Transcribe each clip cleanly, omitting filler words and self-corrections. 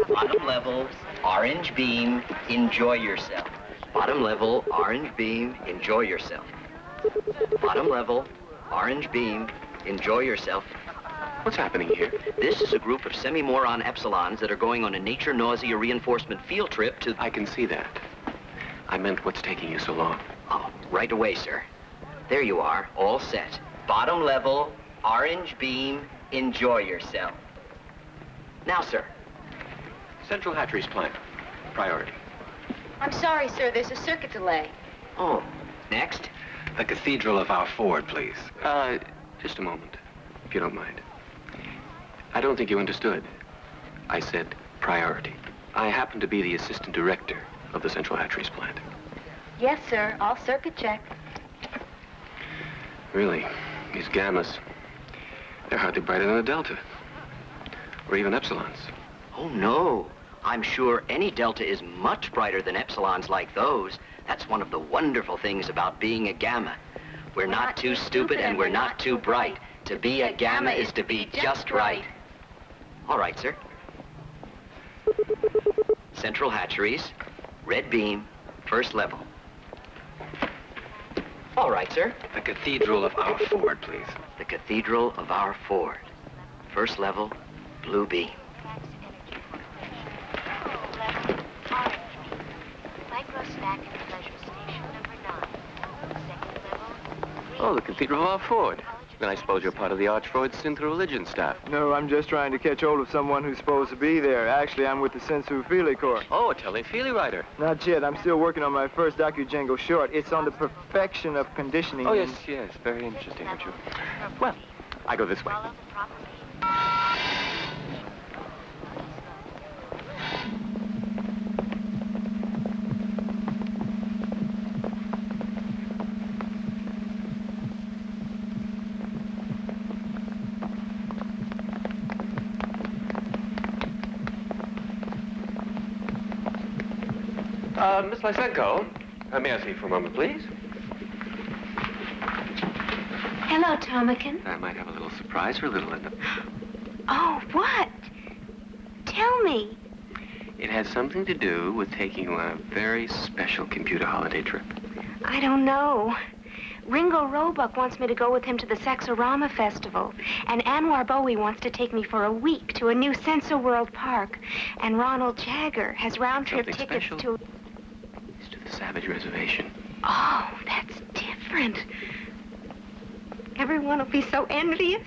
Bottom level, orange beam, enjoy yourself. Bottom level, orange beam, enjoy yourself. Bottom level, orange beam, enjoy yourself. What's happening here? This is a group of semi-moron epsilons that are going on a nature nausea reinforcement field trip to... I can see that. I meant what's taking you so long. Oh, right away, sir. There you are, all set. Bottom level, orange beam, enjoy yourself. Now, sir. Central Hatcheries plant. Priority. I'm sorry, sir. There's a circuit delay. Oh, next? The Cathedral of our Ford, please. Just a moment, if you don't mind. I don't think you understood. I said priority. I happen to be the assistant director of the Central Hatcheries plant. Yes, sir. All circuit check. Really, these gammas, they're hardly brighter than a delta. Or even epsilons. Oh, no. I'm sure any delta is much brighter than epsilons like those. That's one of the wonderful things about being a gamma. We're not too stupid and we're not too bright. To be a gamma is to be just right. All right, sir. Central Hatcheries, red beam, first level. All right, sir. The Cathedral of our Ford, please. The Cathedral of our Ford. First level, blue beam. Oh, the Cathedral of our Ford. Then I suppose you're part of the Archfreud synth religion staff. No, I'm just trying to catch hold of someone who's supposed to be there. Actually, I'm with the Sensu-Feely Corps. Oh, a Telly-Feely writer. Not yet. I'm still working on my first docu-jango short. It's on the perfection of conditioning. Oh, yes, yes. Very interesting, aren't you? Well, I go this way. Miss Lysenko, may I see you for a moment, please? Hello, Tomakin. I might have a little surprise for little Linda. Oh, what? Tell me. It has something to do with taking you on a very special computer holiday trip. I don't know. Ringo Roebuck wants me to go with him to the Sexorama Festival. And Anwar Bowie wants to take me for a week to a new Senso World Park. And Ronald Jagger has round-trip Something tickets special? to... It's to the Savage Reservation. Oh, that's different. Everyone will be so envious.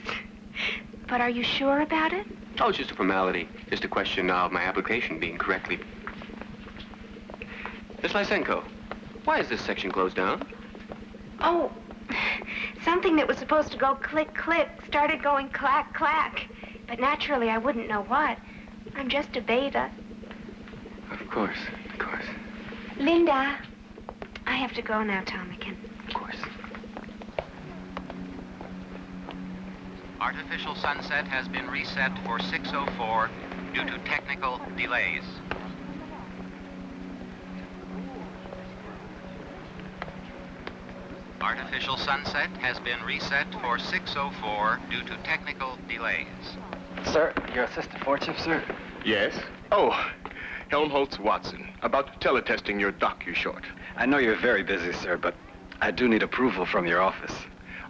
But are you sure about it? Oh, it's just a formality. Just a question of my application being correctly... Miss Lysenko, why is this section closed down? Oh, something that was supposed to go click, click started going clack, clack. But naturally, I wouldn't know what. I'm just a beta. Of course, of course. Linda, I have to go now, Tomakin. Of course. Artificial sunset has been reset for 6:04 due to technical delays. Artificial sunset has been reset for 6:04 due to technical delays. Sir, your assistant fortune, sir? Yes? Oh, Helmholtz Watson, about teletesting your docu-short. I know you're very busy, sir, but I do need approval from your office.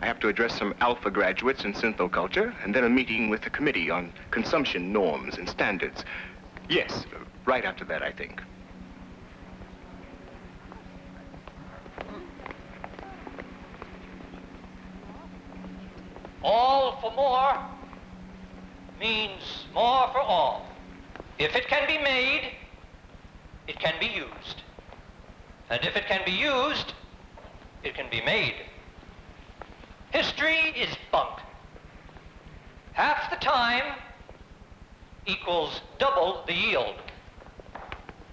I have to address some alpha graduates in synthoculture, and then a meeting with the committee on consumption norms and standards. Yes, right after that, I think. All for more means more for all. If it can be made, it can be used. And if it can be used, it can be made. History is bunk. Half the time equals double the yield.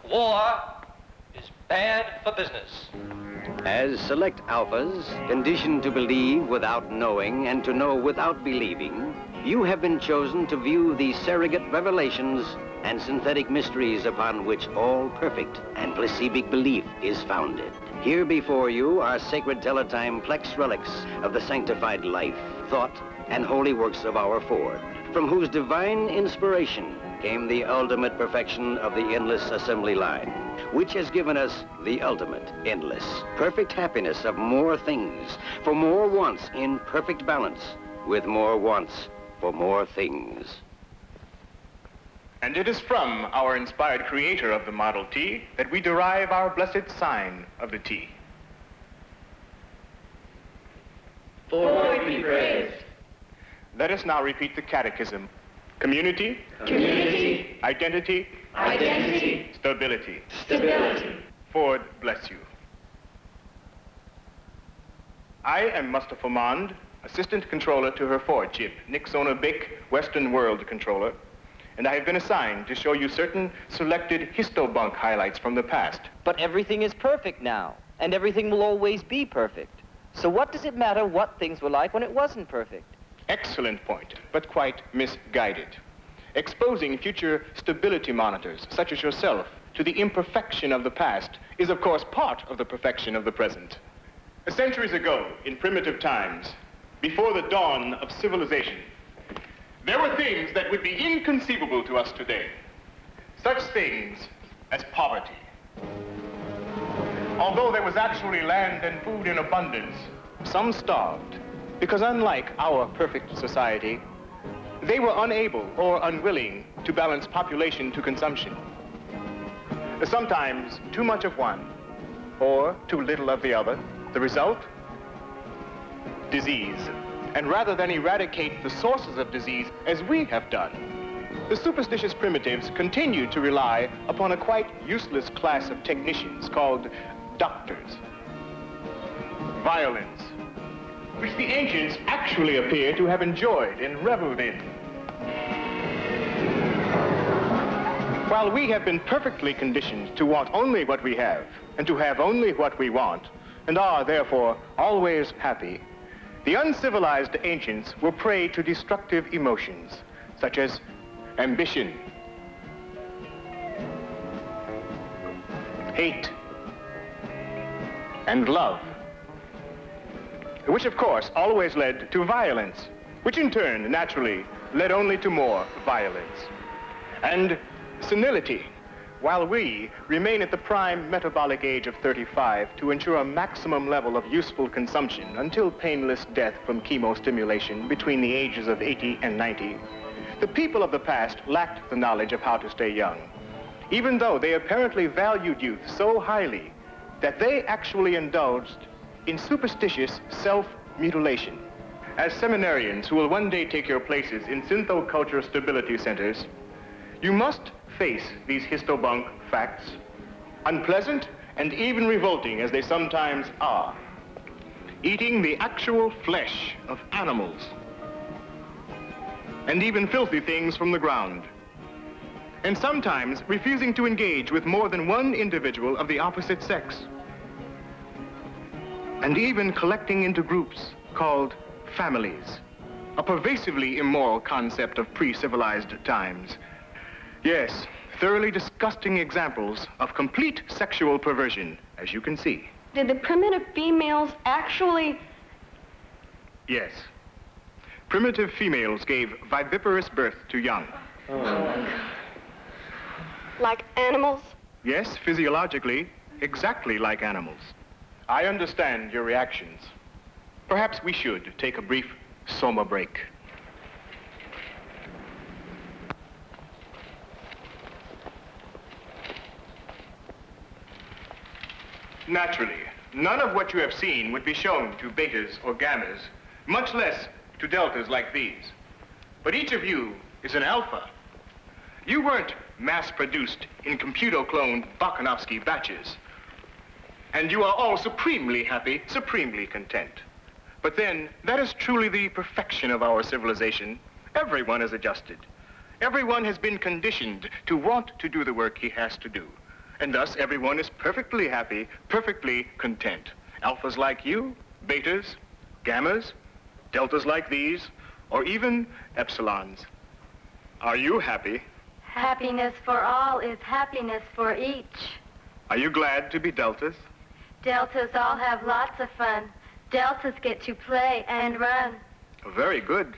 War is bad for business. As select alphas, conditioned to believe without knowing and to know without believing, you have been chosen to view the surrogate revelations and synthetic mysteries upon which all perfect and placibic belief is founded. Here before you are sacred teletime plex relics of the sanctified life, thought, and holy works of our Ford. from whose divine inspiration came the ultimate perfection of the endless assembly line, which has given us the ultimate endless, perfect happiness of more things, for more wants in perfect balance, with more wants for more things. And it is from our inspired creator of the Model T that we derive our blessed sign of the T. For Lord be praised. Let us now repeat the catechism. Community. Community. Identity. Identity. Stability. Stability. Ford bless you. I am Mustafa Mond, Assistant Controller to her Ford chip, Nixona Bic, Western World Controller, and I have been assigned to show you certain selected histobunk highlights from the past. But everything is perfect now, and everything will always be perfect. So what does it matter what things were like when it wasn't perfect? Excellent point, but quite misguided. Exposing future stability monitors, such as yourself, to the imperfection of the past is, of course, part of the perfection of the present. Centuries ago, in primitive times, before the dawn of civilization, there were things that would be inconceivable to us today. Such things as poverty. Although there was actually land and food in abundance, some starved, because unlike our perfect society, they were unable or unwilling to balance population to consumption. Sometimes too much of one, or too little of the other. The result? Disease. And rather than eradicate the sources of disease, as we have done, the superstitious primitives continued to rely upon a quite useless class of technicians called doctors. Violence, which the ancients actually appear to have enjoyed and reveled in. While we have been perfectly conditioned to want only what we have, and to have only what we want, and are, therefore, always happy, the uncivilized ancients were prey to destructive emotions, such as ambition, hate, and love, which, of course, always led to violence, which in turn, naturally, led only to more violence. And senility, while we remain at the prime metabolic age of 35 to ensure a maximum level of useful consumption until painless death from chemostimulation between the ages of 80 and 90, the people of the past lacked the knowledge of how to stay young, even though they apparently valued youth so highly that they actually indulged in superstitious self-mutilation. As seminarians who will one day take your places in synthoculture stability centers, you must face these histobunk facts, unpleasant and even revolting as they sometimes are. Eating the actual flesh of animals, and even filthy things from the ground, and sometimes refusing to engage with more than one individual of the opposite sex, and even collecting into groups called families, a pervasively immoral concept of pre-civilized times. Yes, thoroughly disgusting examples of complete sexual perversion, as you can see. Did the primitive females actually... Yes. Primitive females gave viviparous birth to young. Oh. Like animals? Yes, physiologically, exactly like animals. I understand your reactions. Perhaps we should take a brief soma break. Naturally, none of what you have seen would be shown to betas or gammas, much less to deltas like these. But each of you is an alpha. You weren't mass-produced in computer-cloned Bakhanovsky batches. And you are all supremely happy, supremely content. But then, that is truly the perfection of our civilization. Everyone is adjusted. Everyone has been conditioned to want to do the work he has to do. And thus, everyone is perfectly happy, perfectly content. Alphas like you, betas, gammas, deltas like these, or even epsilons. Are you happy? Happiness for all is happiness for each. Are you glad to be deltas? Deltas all have lots of fun. Deltas get to play and run. Very good.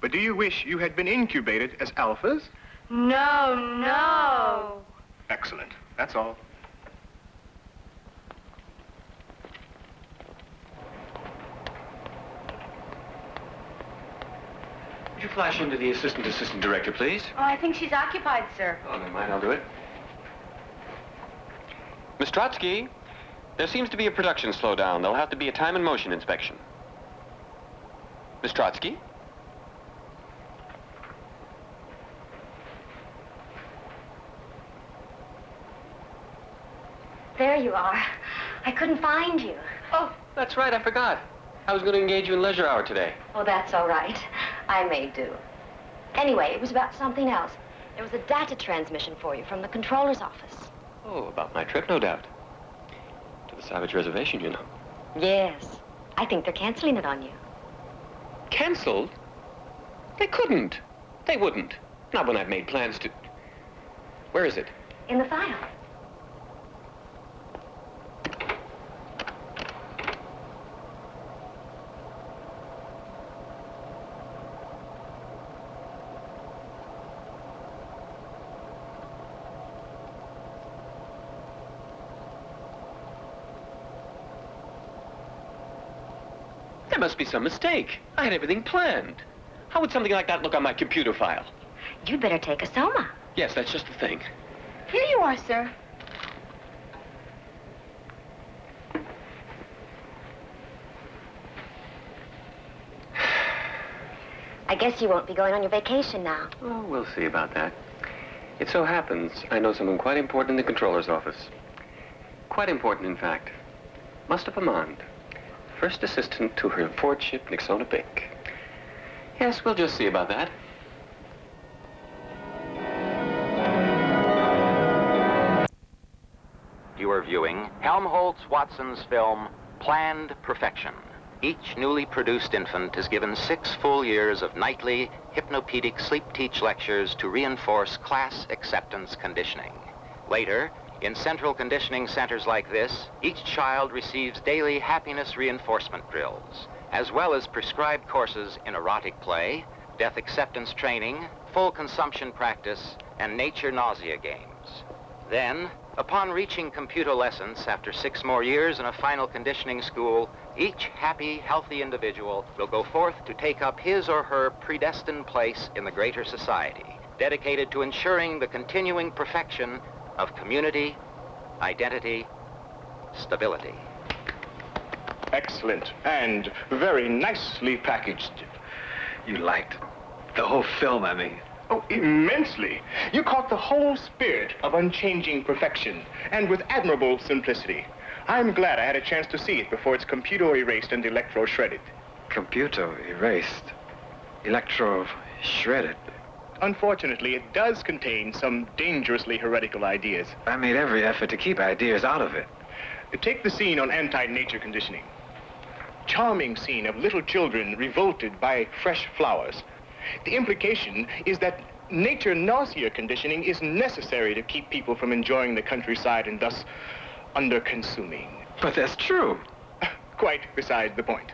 But do you wish you had been incubated as alphas? No, no. Excellent. That's all. Would you flash into the assistant director, please? Oh, I think she's occupied, sir. Oh, never mind. I'll do it. Miss Trotsky, there seems to be a production slowdown. There'll have to be a time and motion inspection. Miss Trotsky? There you are. I couldn't find you. Oh, that's right. I forgot. I was going to engage you in leisure hour today. Oh, that's all right. I may do. Anyway, it was about something else. There was a data transmission for you from the controller's office. Oh, about my trip, no doubt. To the Savage Reservation, you know. Yes. I think they're canceling it on you. Canceled? They couldn't. They wouldn't. Not when I've made plans to... Where is it? In the file. There must be some mistake. I had everything planned. How would something like that look on my computer file? You'd better take a soma. Yes, that's just the thing. Here you are, sir. I guess you won't be going on your vacation now. Oh, we'll see about that. It so happens I know someone quite important in the controller's office. Quite important, in fact. Mustafa Mond. First assistant to her lordship Nixona Bick. Yes, we'll just see about that. You are viewing Helmholtz-Watson's film, Planned Perfection. Each newly produced infant is given 6 full years of nightly hypnopedic sleep-teach lectures to reinforce class acceptance conditioning. Later, in central conditioning centers like this, each child receives daily happiness reinforcement drills, as well as prescribed courses in erotic play, death acceptance training, full consumption practice, and nature nausea games. Then, upon reaching computolescence after 6 more years in a final conditioning school, each happy, healthy individual will go forth to take up his or her predestined place in the greater society, dedicated to ensuring the continuing perfection of community, identity, stability. Excellent. And very nicely packaged. You liked the whole film, I mean. Oh, immensely. You caught the whole spirit of unchanging perfection, and with admirable simplicity. I'm glad I had a chance to see it before it's computer erased and electro shredded. Computer erased. Electro shredded. Unfortunately, it does contain some dangerously heretical ideas. I made every effort to keep ideas out of it. Take the scene on anti-nature conditioning. Charming scene of little children revolted by fresh flowers. The implication is that nature nausea conditioning is necessary to keep people from enjoying the countryside and thus under-consuming. But that's true. Quite beside the point.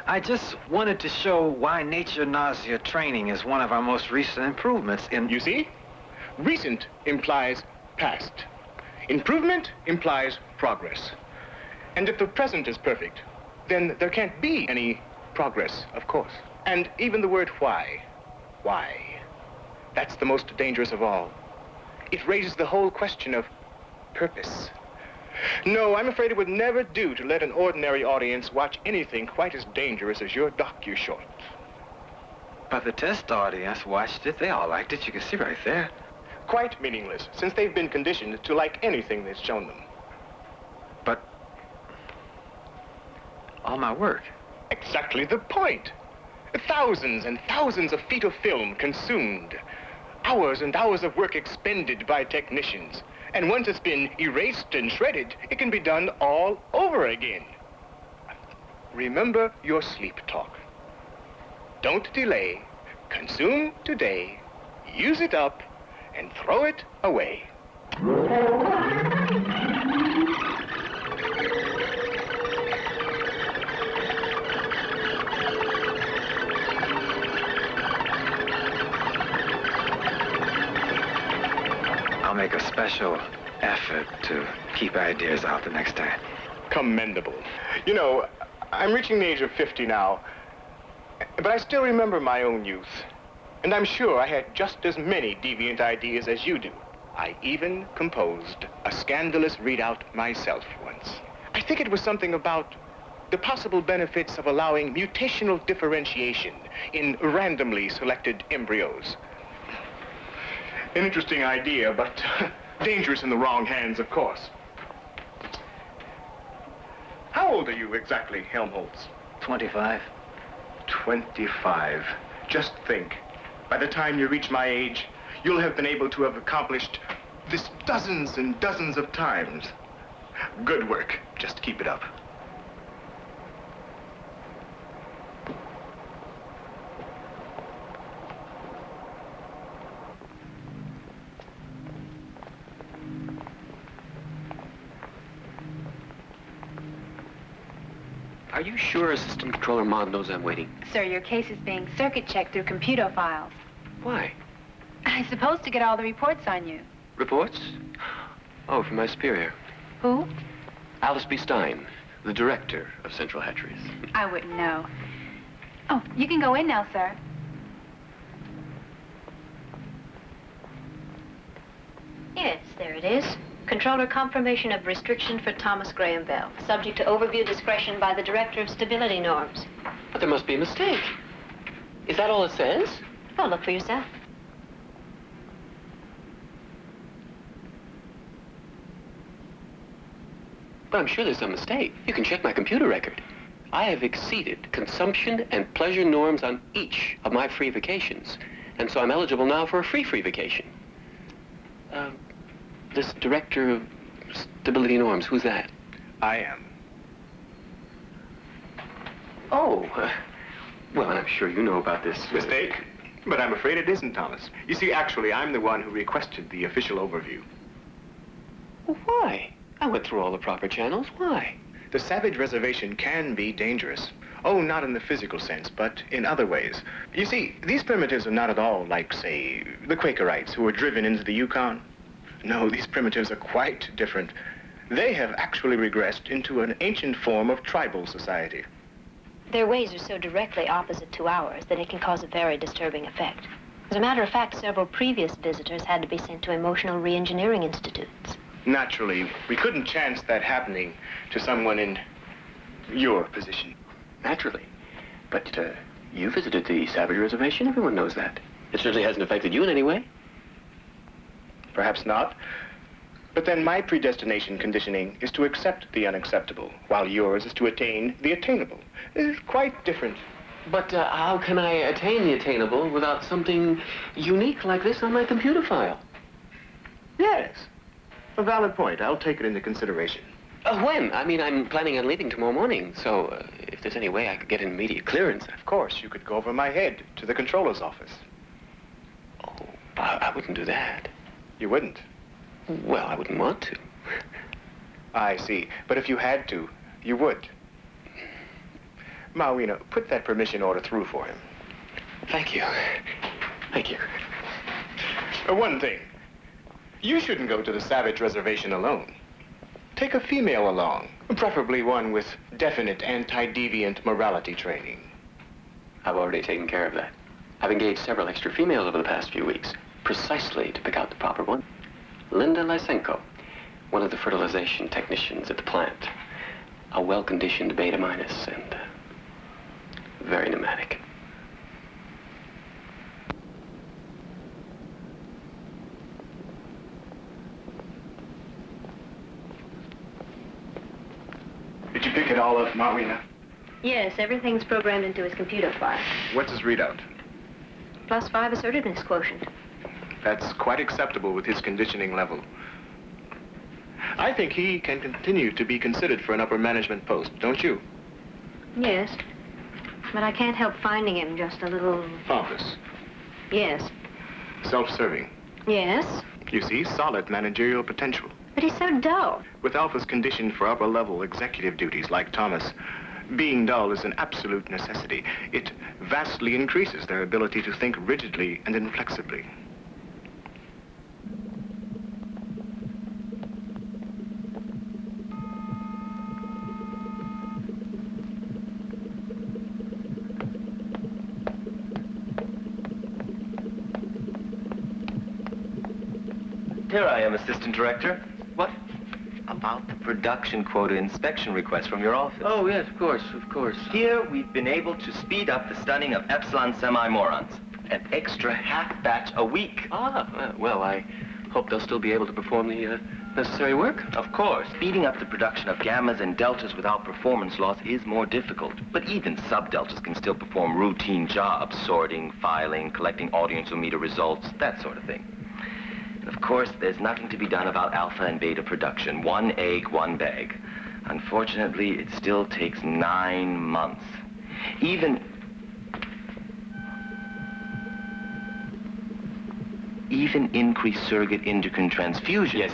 I just wanted to show why nature nausea training is one of our most recent improvements in... You see? Recent implies past. Improvement implies progress. And if the present is perfect, then there can't be any progress, of course. And even the word why, that's the most dangerous of all. It raises the whole question of purpose. No, I'm afraid it would never do to let an ordinary audience watch anything quite as dangerous as your docu-short. But the test audience watched it. They all liked it. You can see right there. Quite meaningless, since they've been conditioned to like anything that's shown them. But all my work. Exactly the point. Thousands and thousands of feet of film consumed. Hours and hours of work expended by technicians. And once it's been erased and shredded, it can be done all over again. Remember your sleep talk. Don't delay. Consume today. Use it up and throw it away. I'll make a special effort to keep ideas out the next time. Commendable. You know, I'm reaching the age of 50 now, but I still remember my own youth. And I'm sure I had just as many deviant ideas as you do. I even composed a scandalous readout myself once. I think it was something about the possible benefits of allowing mutational differentiation in randomly selected embryos. An interesting idea, but dangerous in the wrong hands, of course. How old are you exactly, Helmholtz? 25. 25. Just think. By the time you reach my age, you'll have been able to have accomplished this dozens and dozens of times. Good work. Just keep it up. Are you sure Assistant Controller Maud knows I'm waiting? Sir, your case is being circuit checked through computer files. Why? I'm supposed to get all the reports on you. Reports? Oh, from my superior. Who? Alice B. Stein, the director of Central Hatcheries. I wouldn't know. Oh, you can go in now, sir. Yes, there it is. Controller confirmation of restriction for Thomas Graham Bell, subject to overview discretion by the Director of Stability Norms. But there must be a mistake. Is that all it says? Well, look for yourself. But I'm sure there's some mistake. You can check my computer record. I have exceeded consumption and pleasure norms on each of my free vacations. And so I'm eligible now for a free vacation. This Director of Stability Norms, who's that? I am. Oh, well, I'm sure you know about this. Mistake? But I'm afraid it isn't, Thomas. You see, actually, I'm the one who requested the official overview. Well, why? I went through all the proper channels. Why? The Savage Reservation can be dangerous. Oh, not in the physical sense, but in other ways. You see, these primitives are not at all like, say, the Quakerites who were driven into the Yukon. No, these primitives are quite different. They have actually regressed into an ancient form of tribal society. Their ways are so directly opposite to ours that it can cause a very disturbing effect. As a matter of fact, several previous visitors had to be sent to emotional re-engineering institutes. Naturally, we couldn't chance that happening to someone in your position. Naturally. But, you visited the Savage Reservation. Everyone knows that. It certainly hasn't affected you in any way. Perhaps not. But then my predestination conditioning is to accept the unacceptable, while yours is to attain the attainable. It's quite different. But how can I attain the attainable without something unique like this on my computer file? Yes. A valid point. I'll take it into consideration. When? I mean, I'm planning on leaving tomorrow morning, so if there's any way I could get an immediate clearance. Of course, you could go over my head to the controller's office. Oh, I wouldn't do that. You wouldn't? Well, I wouldn't want to. I see. But if you had to, you would. Mawina, put that permission order through for him. Thank you. Thank you. One thing. You shouldn't go to the Savage Reservation alone. Take a female along, preferably one with definite anti-deviant morality training. I've already taken care of that. I've engaged several extra females over the past few weeks, precisely to pick out the proper one. Linda Lysenko, one of the fertilization technicians at the plant. A well-conditioned beta minus and very pneumatic. Did you pick it all up, Mawina? Yes, everything's programmed into his computer file. What's his readout? +5 assertiveness quotient. That's quite acceptable with his conditioning level. I think he can continue to be considered for an upper management post, don't you? Yes, but I can't help finding him just a little... Pompous. Yes. Self-serving. Yes. You see, solid managerial potential. But he's so dull. With alphas conditioned for upper-level executive duties like Thomas, being dull is an absolute necessity. It vastly increases their ability to think rigidly and inflexibly. Here I am, Assistant Director. What? About the production quota inspection request from your office. Oh, yes, of course, of course. Here, we've been able to speed up the stunning of Epsilon semi-morons. An extra half batch a week. Well, I hope they'll still be able to perform the necessary work. Of course, speeding up the production of gammas and deltas without performance loss is more difficult. But even sub-deltas can still perform routine jobs, sorting, filing, collecting audiometer results, that sort of thing. And of course, there's nothing to be done about alpha and beta production. One egg, one bag. Unfortunately, it still takes 9 months. Even increased surrogate endocrine transfusion. Yes.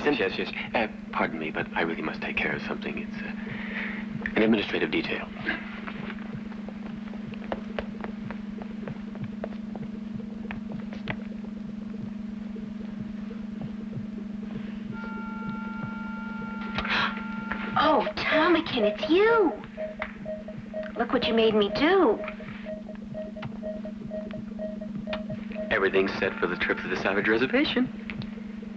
Pardon me, but I really must take care of something. It's an administrative detail. Oh, Tomakin, it's you. Look what you made me do. Everything's set for the trip to the Savage Reservation.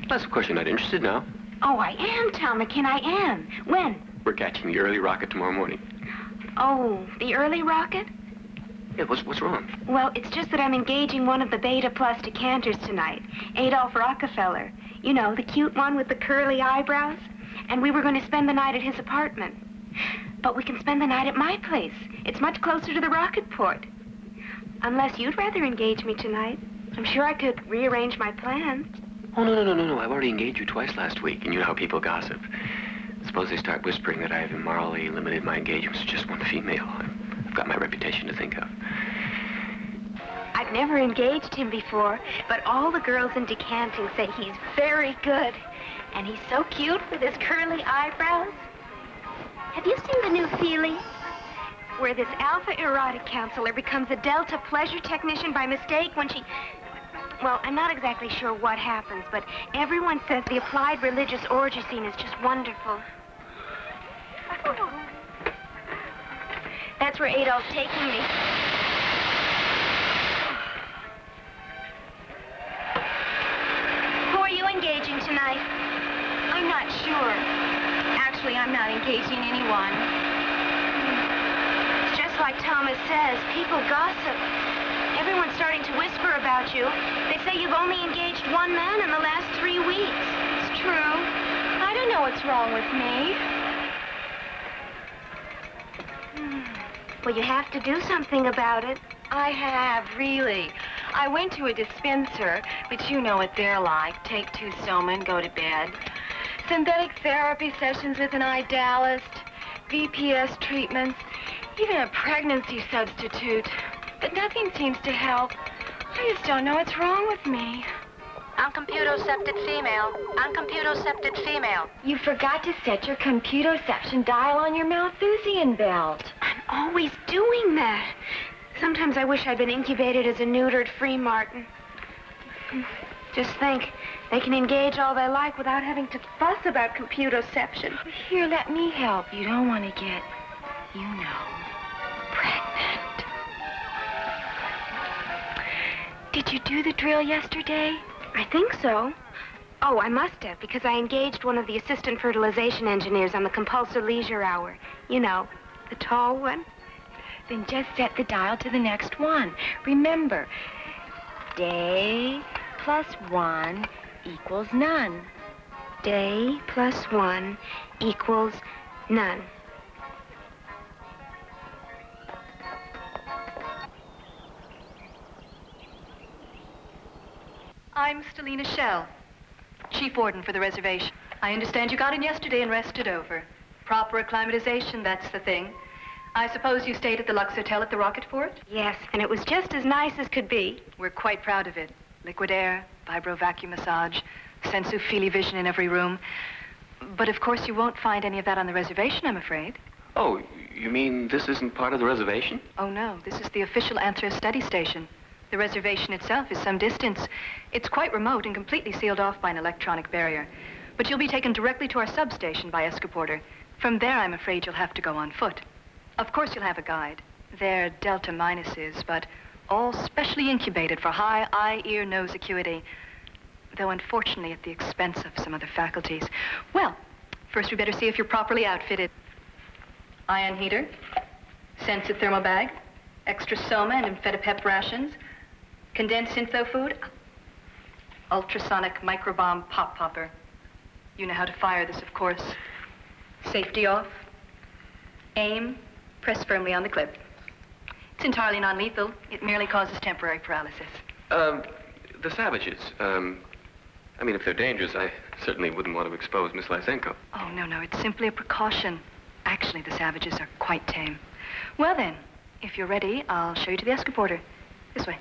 Unless, of course, you're not interested now. Oh, I am, Tomakin, I am. When? We're catching the early rocket tomorrow morning. Oh, the early rocket? Yeah, what's wrong? Well, it's just that I'm engaging one of the Beta Plus decanters tonight, Adolph Rockefeller. You know, the cute one with the curly eyebrows. And we were going to spend the night at his apartment. But we can spend the night at my place. It's much closer to the rocket port. Unless you'd rather engage me tonight. I'm sure I could rearrange my plans. Oh, no. I've already engaged you twice last week, and you know how people gossip. Suppose they start whispering that I have immorally limited my engagements to just one female. I've got my reputation to think of. I've never engaged him before, but all the girls in decanting say he's very good. And he's so cute with his curly eyebrows. Have you seen the new Feely? Where this alpha erotic counselor becomes a delta pleasure technician by mistake when she... Well, I'm not exactly sure what happens, but everyone says the applied religious orgy scene is just wonderful. That's where Adolph's taking me. Who are you engaging tonight? I'm not sure. Actually, I'm not engaging anyone. It's just like Thomas says, people gossip. Everyone's starting to whisper about you. They say you've only engaged one man in the last 3 weeks. It's true. I don't know what's wrong with me. Well, you have to do something about it. I have, really. I went to a dispenser, but you know what they're like. Take 2 soma and go to bed. Synthetic therapy sessions with an idealist, VPS treatments, even a pregnancy substitute. But nothing seems to help. I just don't know what's wrong with me. Uncomputocepted female. Uncomputocepted female. You forgot to set your computoception dial on your Malthusian belt. I'm always doing that. Sometimes I wish I'd been incubated as a neutered free martin. Just think, they can engage all they like without having to fuss about computoception. Here, let me help. You don't want to get, you know, pregnant. Did you do the drill yesterday? I think so. Oh, I must have, because I engaged one of the assistant fertilization engineers on the compulsive leisure hour. You know, the tall one. Then just set the dial to the next one. Remember, day plus 1 equals none. Day plus 1 equals none. I'm Stelina Shell, chief warden for the reservation. I understand you got in yesterday and rested over. Proper acclimatization, that's the thing. I suppose you stayed at the Lux Hotel at the Rocket Fort? Yes, and it was just as nice as could be. We're quite proud of it. Liquid air, vibro vacuum massage, sensu fili vision in every room. But of course you won't find any of that on the reservation, I'm afraid. Oh, you mean this isn't part of the reservation? Oh, no. This is the official Anthrax study station. The reservation itself is some distance. It's quite remote and completely sealed off by an electronic barrier. But you'll be taken directly to our substation by Escaporter. From there, I'm afraid you'll have to go on foot. Of course, you'll have a guide. They're delta minuses, but all specially incubated for high eye, ear, nose acuity. though unfortunately at the expense of some other faculties. Well, first we better see if you're properly outfitted. Ion heater, Sensit thermal bag, extra soma and Infetapep rations, condensed syntho food, ultrasonic microbomb pop popper. You know how to fire this, of course. Safety off. Aim, press firmly on the clip. It's entirely non-lethal. It merely causes temporary paralysis. The savages, I mean, if they're dangerous, I certainly wouldn't want to expose Miss Lysenko. Oh, no, it's simply a precaution. Actually, the savages are quite tame. Well then, if you're ready, I'll show you to the escaporter. This way.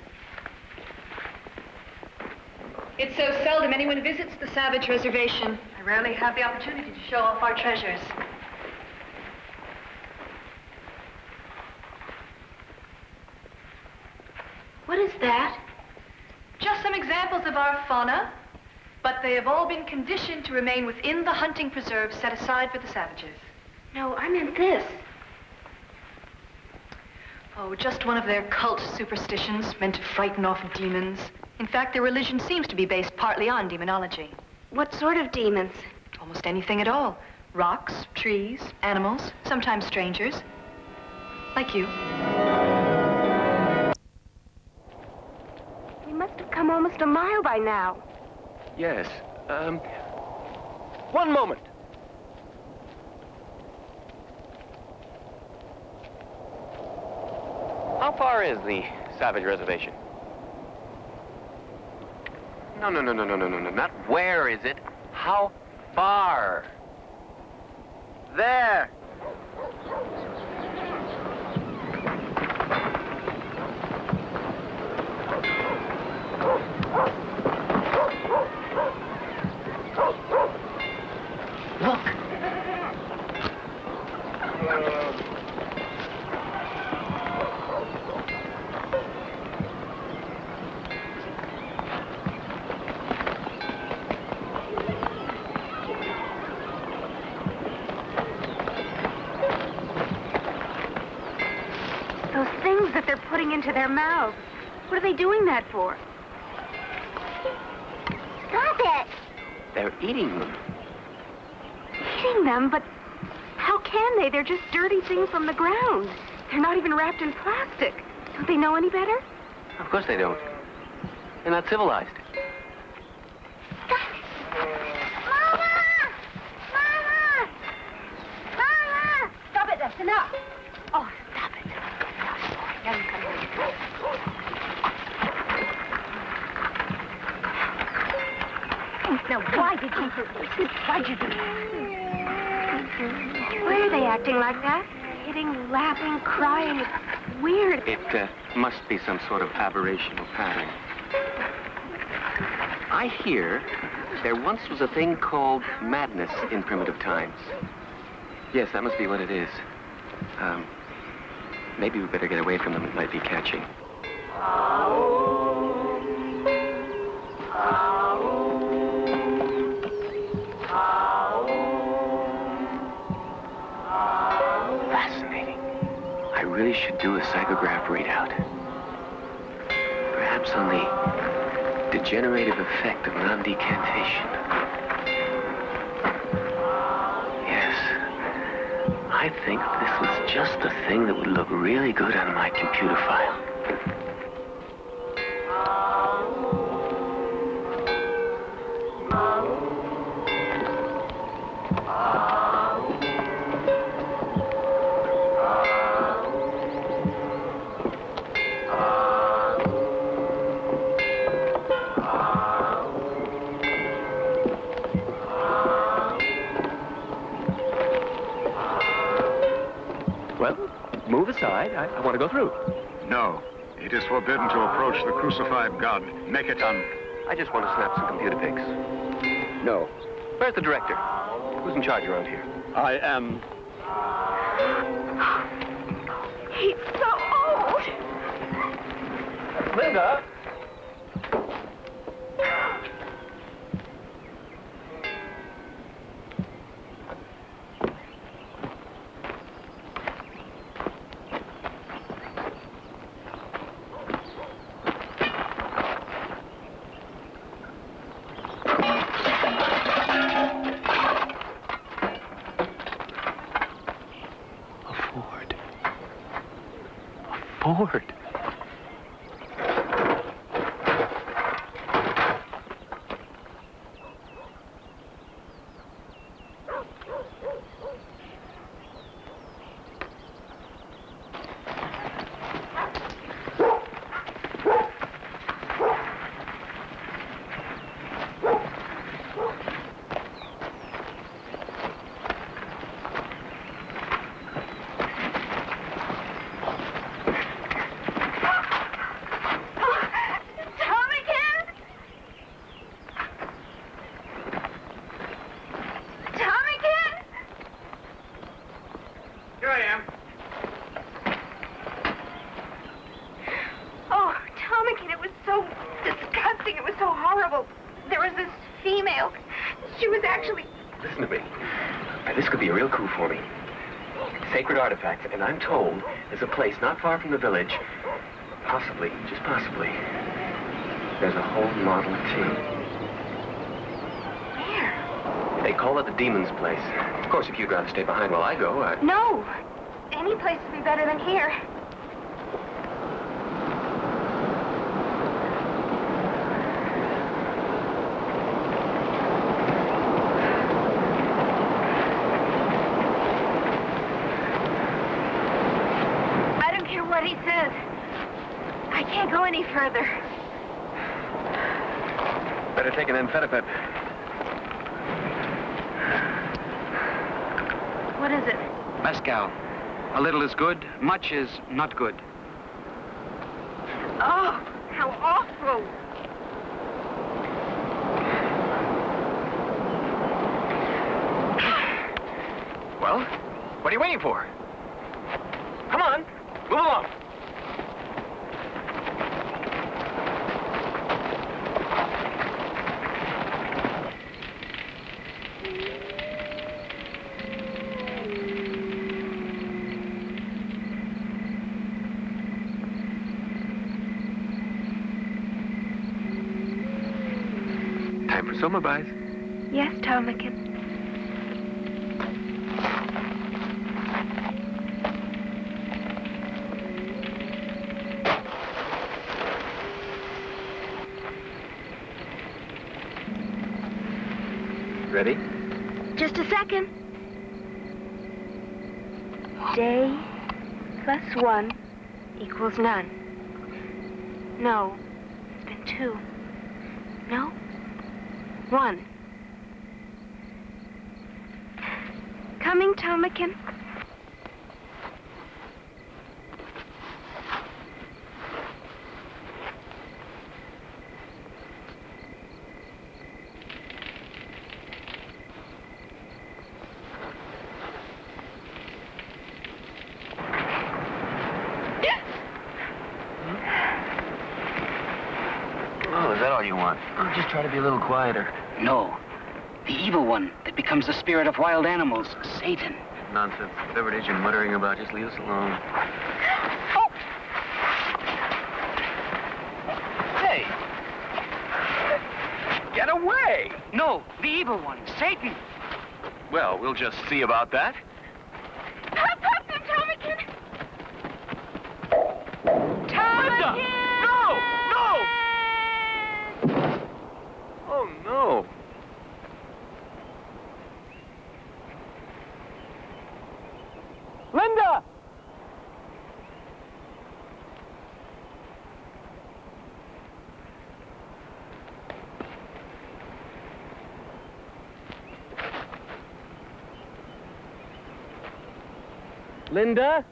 It's so seldom anyone visits the Savage Reservation. I rarely have the opportunity to show off our treasures. What is that? Just some examples of our fauna, but they have all been conditioned to remain within the hunting preserve set aside for the savages. No, I meant this. Oh, just one of their cult superstitions meant to frighten off demons. In fact, their religion seems to be based partly on demonology. What sort of demons? Almost anything at all. Rocks, trees, animals, sometimes strangers. Like you. We must have come almost a mile by now. Yes, one moment. How far is the Savage Reservation? No, not where is it? How far? There. Look. Those things that they're putting into their mouths. What are they doing that for? Stop it! They're eating them. Eating them, but how can they? They're just dirty things from the ground. They're not even wrapped in plastic. Don't they know any better? Of course they don't. They're not civilized. Stop it, that's enough. Oh, stop it. Now you come here. Now, why did you do this? Why'd you do this? Why are they acting like that? Hitting, laughing, crying. It's weird. It must be some sort of aberrational pattern. I hear there once was a thing called madness in primitive times. Yes, that must be what it is. Maybe we better get away from them. It might be catching. Fascinating. I really should do a psychograph readout. Perhaps on the degenerative effect of non-decantation. Yes. I think this was just the thing that would look really good on my computer file. Well, move aside. I want to go through. No. It is forbidden to approach the crucified god, Mechaton. I just want to snap some computer pics. No. Where's the director? Who's in charge around here? I am... He's so old. Linda! Lord. Listen to me. Now, this could be a real coup for me. Sacred artifacts, and I'm told there's a place not far from the village. Possibly, just possibly, there's a whole Model T. Where? They call it the Demon's Place. Of course, if you'd rather stay behind while I go, No. Any place would be better than here. What he says. I can't go any further. Better take an amphetamine. What is it? Mescal. A little is good, much is not good. Oh, how awful. Well, what are you waiting for? Come on. Move along. Time for soma buys. Yes, Ptarmigan. Ready? Just a second. Day plus 1 equals none. No, it's been 2. No, 1. Coming, Ptarmigan. Oh, is that all you want? Oh, just try to be a little quieter. No. The evil one that becomes the spirit of wild animals, Satan. Nonsense. Whatever it is you're muttering about, just leave us alone. Oh! Hey! Get away! No, the evil one, Satan. Well, we'll just see about that. Pop them, Ptarmigan! Linda! No! No! Oh, no. Linda! Linda?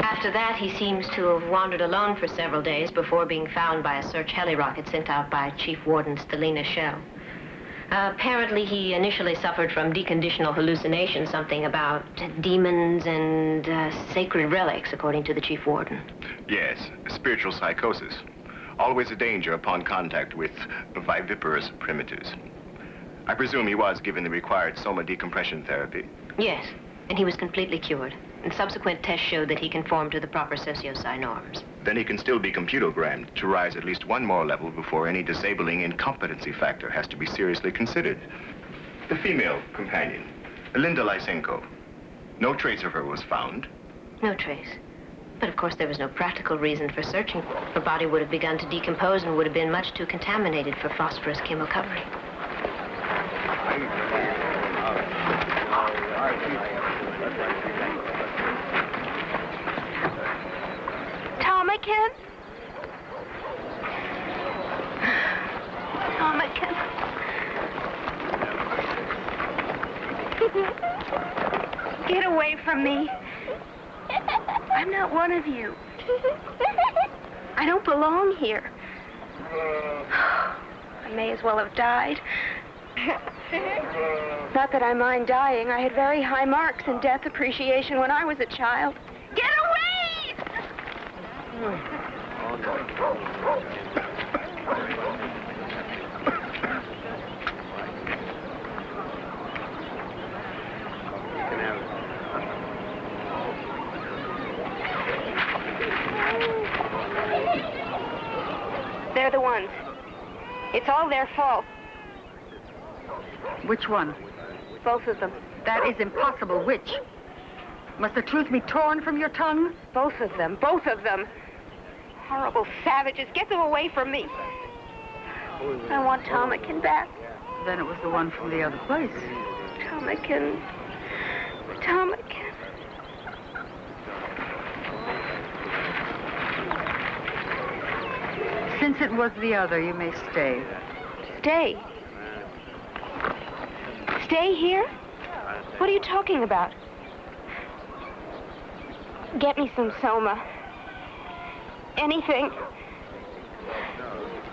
After that, he seems to have wandered alone for several days before being found by a search heli rocket sent out by Chief Warden Stelina Shell. Apparently, he initially suffered from deconditional hallucinations, something about demons and sacred relics, according to the Chief Warden. Yes, spiritual psychosis. Always a danger upon contact with viviparous primitives. I presume he was given the required soma decompression therapy. Yes, and he was completely cured. And subsequent tests showed that he conformed to the proper socio-psi norms. Then he can still be computogrammed to rise at least one more level before any disabling incompetency factor has to be seriously considered. The female companion, Linda Lysenko. No trace of her was found. No trace. But of course there was no practical reason for searching. Her body would have begun to decompose and would have been much too contaminated for phosphorus chemocovery. Tomakin? Tomakin. Get away from me. I'm not one of you. I don't belong here. I may as well have died. Not that I mind dying. I had very high marks in death appreciation when I was a child. Get away! They're the ones. It's all their fault. Which one? Both of them. That is impossible. Which? Must the truth be torn from your tongue? Both of them. Both of them. Horrible savages. Get them away from me. I want Tomakin back. Then it was the one from the other place. Tomakin. Tomakin. Since it was the other, you may stay. Stay? Stay here? What are you talking about? Get me some soma. Anything.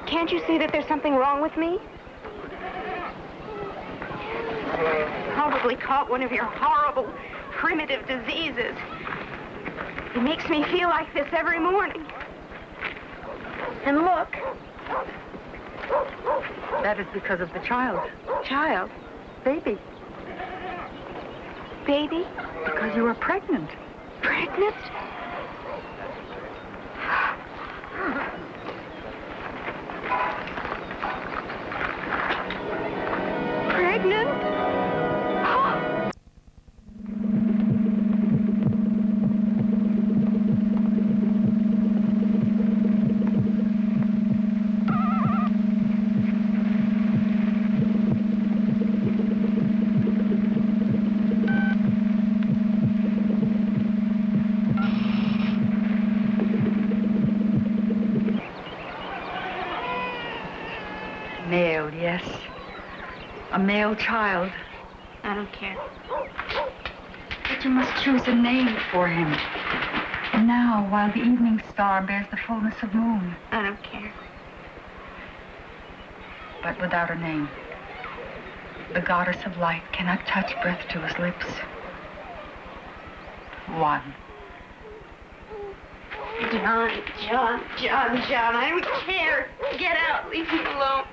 Can't you see that there's something wrong with me? Probably caught one of your horrible, primitive diseases. It makes me feel like this every morning. And look. That is because of the child. Child? Baby. Baby? Because you were pregnant. Pregnant? Pregnant? Male, yes. A male child. I don't care. But you must choose a name for him. Now, while the evening star bears the fullness of moon. I don't care. But without a name, the goddess of light cannot touch breath to his lips. One. John, I don't care. Get out, leave me alone.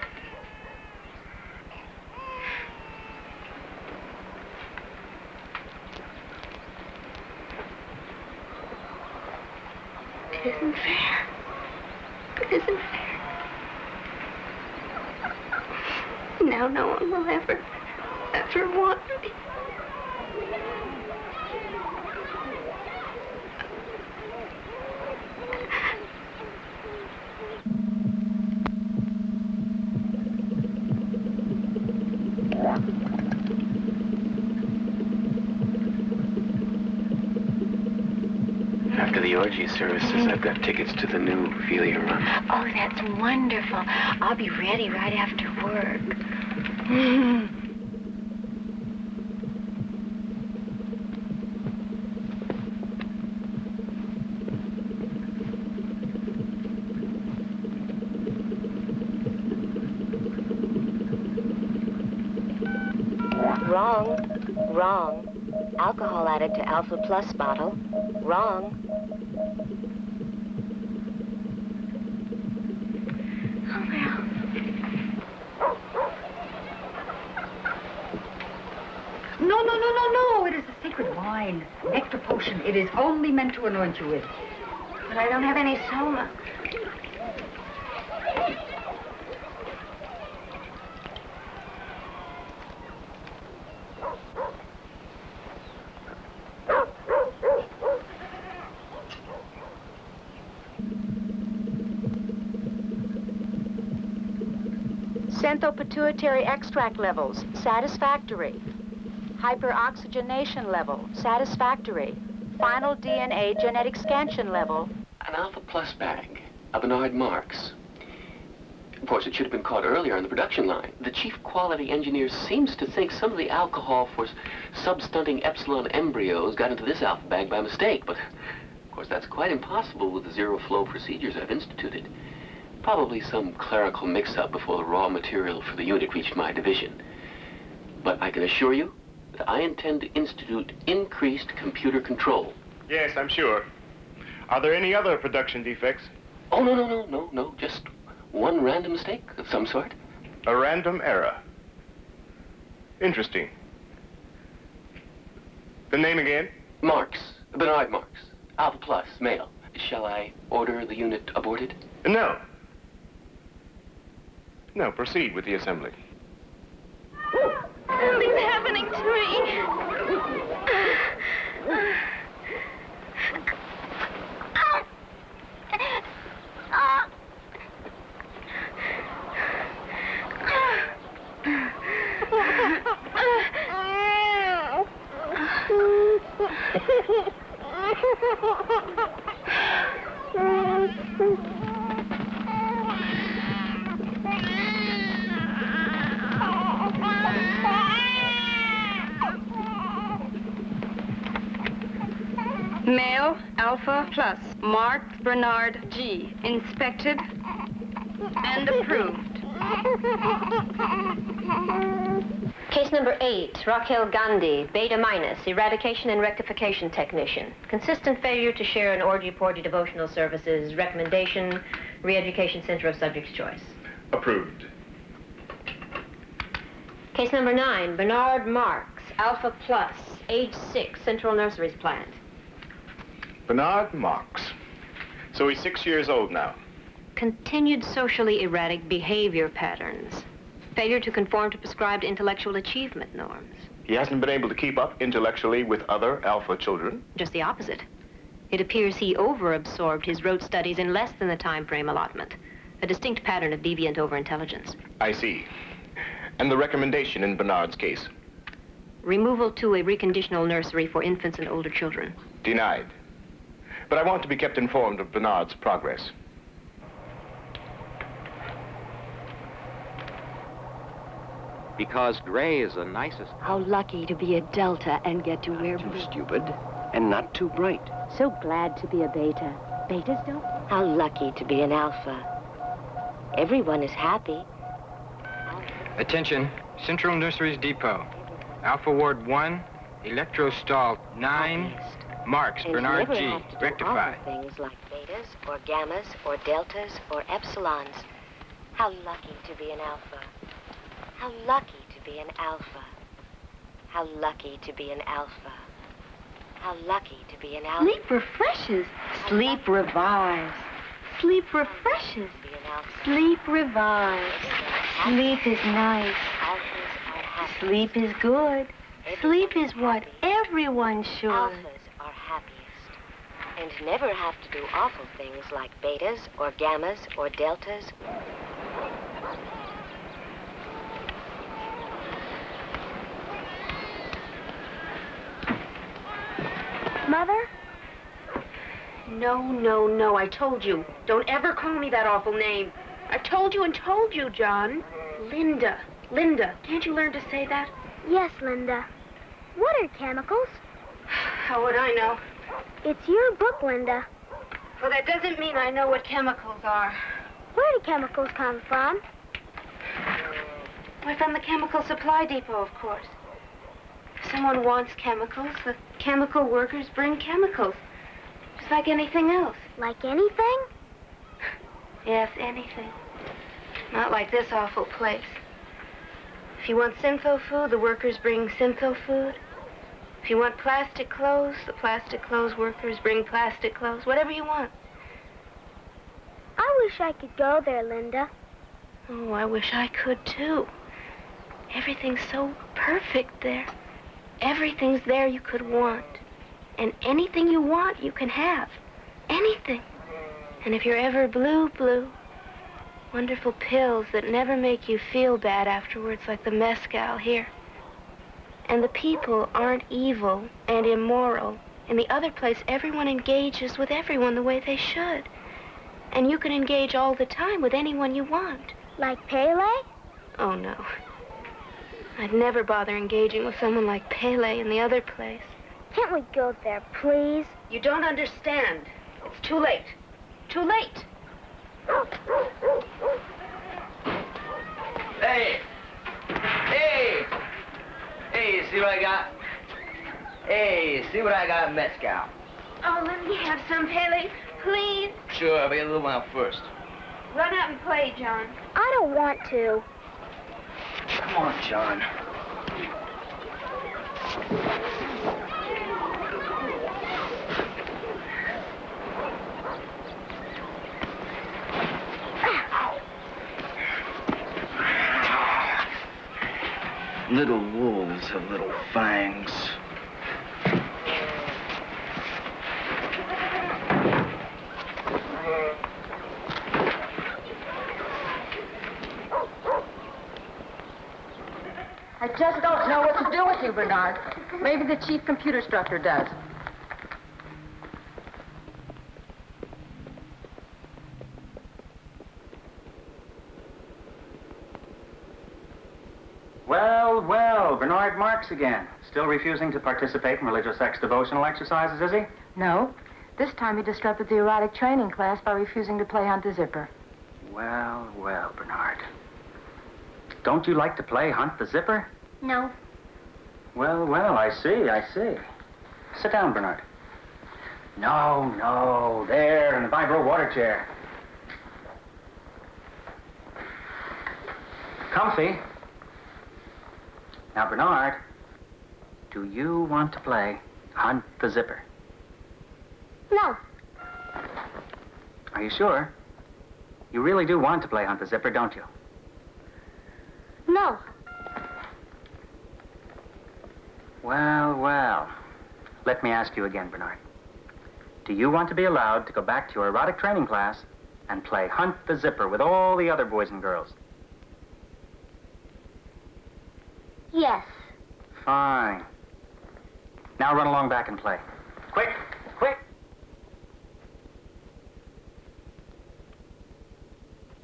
It isn't fair. It isn't fair. Now no one will ever want me. After the orgy services, I've got tickets to the new Ophelia run. Oh, that's wonderful. I'll be ready right after work. Wrong. Alcohol added to Alpha Plus bottle. Wrong. No. It is a sacred wine. Nectar potion. It is only meant to anoint you with. But I don't have any soma. Synthopituitary extract levels, satisfactory. Hyperoxygenation level, satisfactory. Final DNA genetic scansion level. An Alpha Plus bag, a Bernard Marx. Of course, it should have been caught earlier on the production line. The chief quality engineer seems to think some of the alcohol for substunting epsilon embryos got into this alpha bag by mistake, but of course that's quite impossible with the zero flow procedures I've instituted. Probably some clerical mix-up before the raw material for the unit reached my division. But I can assure you that I intend to institute increased computer control. Yes, I'm sure. Are there any other production defects? Oh, no. Just one random mistake of some sort. A random error. Interesting. The name again? Marx. Bernard Marx. Alpha Plus, male. Shall I order the unit aborted? No. No, proceed with the assembly. Something's happening to me. Male, Alpha Plus, marked Bernard G. Inspected and approved. Case number 8, Raquel Gandhi, Beta minus, eradication and rectification technician. Consistent failure to share in orgy-porgy devotional services. Recommendation, re-education center of subject's choice. Approved. Case number 9, Bernard Marx, Alpha Plus, age 6, Central Nurseries plant. Bernard Marx. So he's 6 years old now. Continued socially erratic behavior patterns. Failure to conform to prescribed intellectual achievement norms. He hasn't been able to keep up intellectually with other alpha children. Just the opposite. It appears he overabsorbed his rote studies in less than the time frame allotment. A distinct pattern of deviant overintelligence. I see. And the recommendation in Bernard's case? Removal to a reconditional nursery for infants and older children. Denied. But I want to be kept informed of Bernard's progress. Because gray is the nicest. How lucky to be a Delta and get to wear Too stupid and not too bright. So glad to be a Beta. Betas don't? How lucky to be an Alpha. Everyone is happy. Attention, Central Nurseries Depot. Alpha Ward 1, Electrostall 9, Marx, And Bernard you G, never have to do rectify. awful things like betas or gammas or deltas or epsilons. How lucky to be an Alpha. How lucky to be an Alpha. How lucky to be an Alpha. How lucky to be an Alpha. Sleep refreshes. Sleep revives. Sleep refreshes. Sleep revives. Sleep is nice. Sleep is good. Sleep is what everyone should. Alphas are happiest. And never have to do awful things like betas or gammas or deltas. Mother? No. I told you. Don't ever call me that awful name. I told you and told you, John. Linda. Can't you learn to say that? Yes, Linda. What are chemicals? How would I know? It's your book, Linda. Well, that doesn't mean I know what chemicals are. Where do chemicals come from? Why, from the chemical supply depot, of course. If someone wants chemicals, the chemical workers bring chemicals. Just like anything else. Like anything? Yes, anything. Not like this awful place. If you want syntho food, the workers bring syntho food. If you want plastic clothes, the plastic clothes workers bring plastic clothes. Whatever you want. I wish I could go there, Linda. Oh, I wish I could, too. Everything's so perfect there. Everything's there you could want. And anything you want, you can have. Anything. And if you're ever blue, Wonderful pills that never make you feel bad afterwards like the mezcal here. And the people aren't evil and immoral. In the other place, everyone engages with everyone the way they should. And you can engage all the time with anyone you want. Like Pele? Oh, no. I'd never bother engaging with someone like Pele in the other place. Can't we go there, please? You don't understand. It's too late. Too late. Hey! Hey! Hey, see what I got? Hey, see what I got, mezcal. Oh, let me have some, Pele, please. Sure, but get a little one out first. Run out and play, John. I don't want to. Come on, John. Little wolves have little fangs. I just don't know what to do with you, Bernard. Maybe the chief computer instructor does. Well, well, Bernard Marx again. Still refusing to participate in religious ex-devotional exercises, is he? No. This time he disrupted the erotic training class by refusing to play Hunt the Zipper. Well, well, Bernard. Don't you like to play Hunt the Zipper? No. Well, well, I see, I see. Sit down, Bernard. No, no, there, in the vibro water chair. Comfy. Now, Bernard, do you want to play Hunt the Zipper? No. Are you sure? You really do want to play Hunt the Zipper, don't you? No. Well, well. Let me ask you again, Bernard. Do you want to be allowed to go back to your erotic training class and play Hunt the Zipper with all the other boys and girls? Yes. Fine. Now run along back and play. Quick, quick.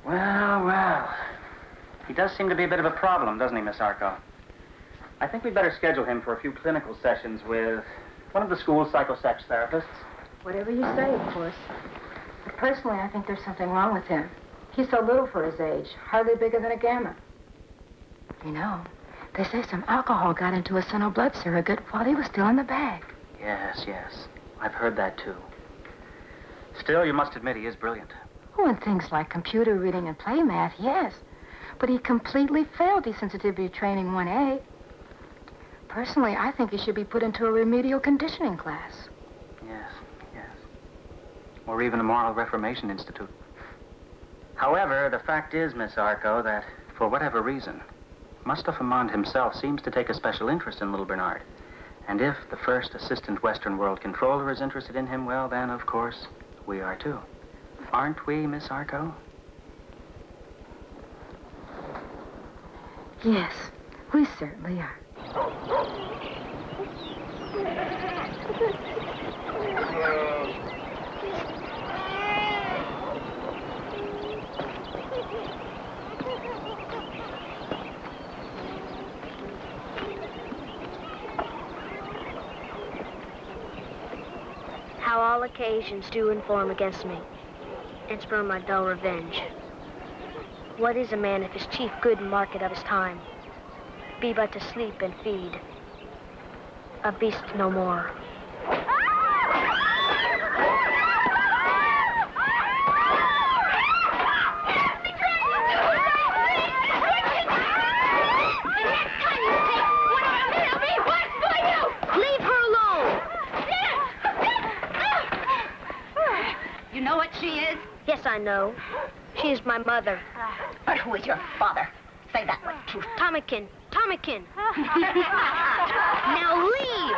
Well, well. He does seem to be a bit of a problem, doesn't he, Miss Arco? I think we'd better schedule him for a few clinical sessions with one of the school's psychosex therapists. Whatever you say, of course. But personally, I think there's something wrong with him. He's so little for his age, hardly bigger than a gamma. You know, they say some alcohol got into a senile blood surrogate while he was still in the bag. Yes, yes. I've heard that, too. Still, you must admit he is brilliant. Oh, and things like computer reading and play math, yes. But he completely failed desensitivity training 1A. Personally, I think he should be put into a remedial conditioning class. Yes, yes. Or even a moral reformation institute. However, the fact is, Miss Arco, that for whatever reason, Mustafa Mond himself seems to take a special interest in little Bernard. And if the first assistant Western World Controller is interested in him, well, then, of course, we are too. Aren't we, Miss Arco? Yes, we certainly are. How all occasions do inform against me, and spurn my dull revenge. What is a man if his chief good and market of his time be but to sleep and feed, a beast no more? Leave her alone. You know what she is? Yes, I know. She is my mother. But who is your father? Say that with truth. Tomikin. Tomikin. Now leave.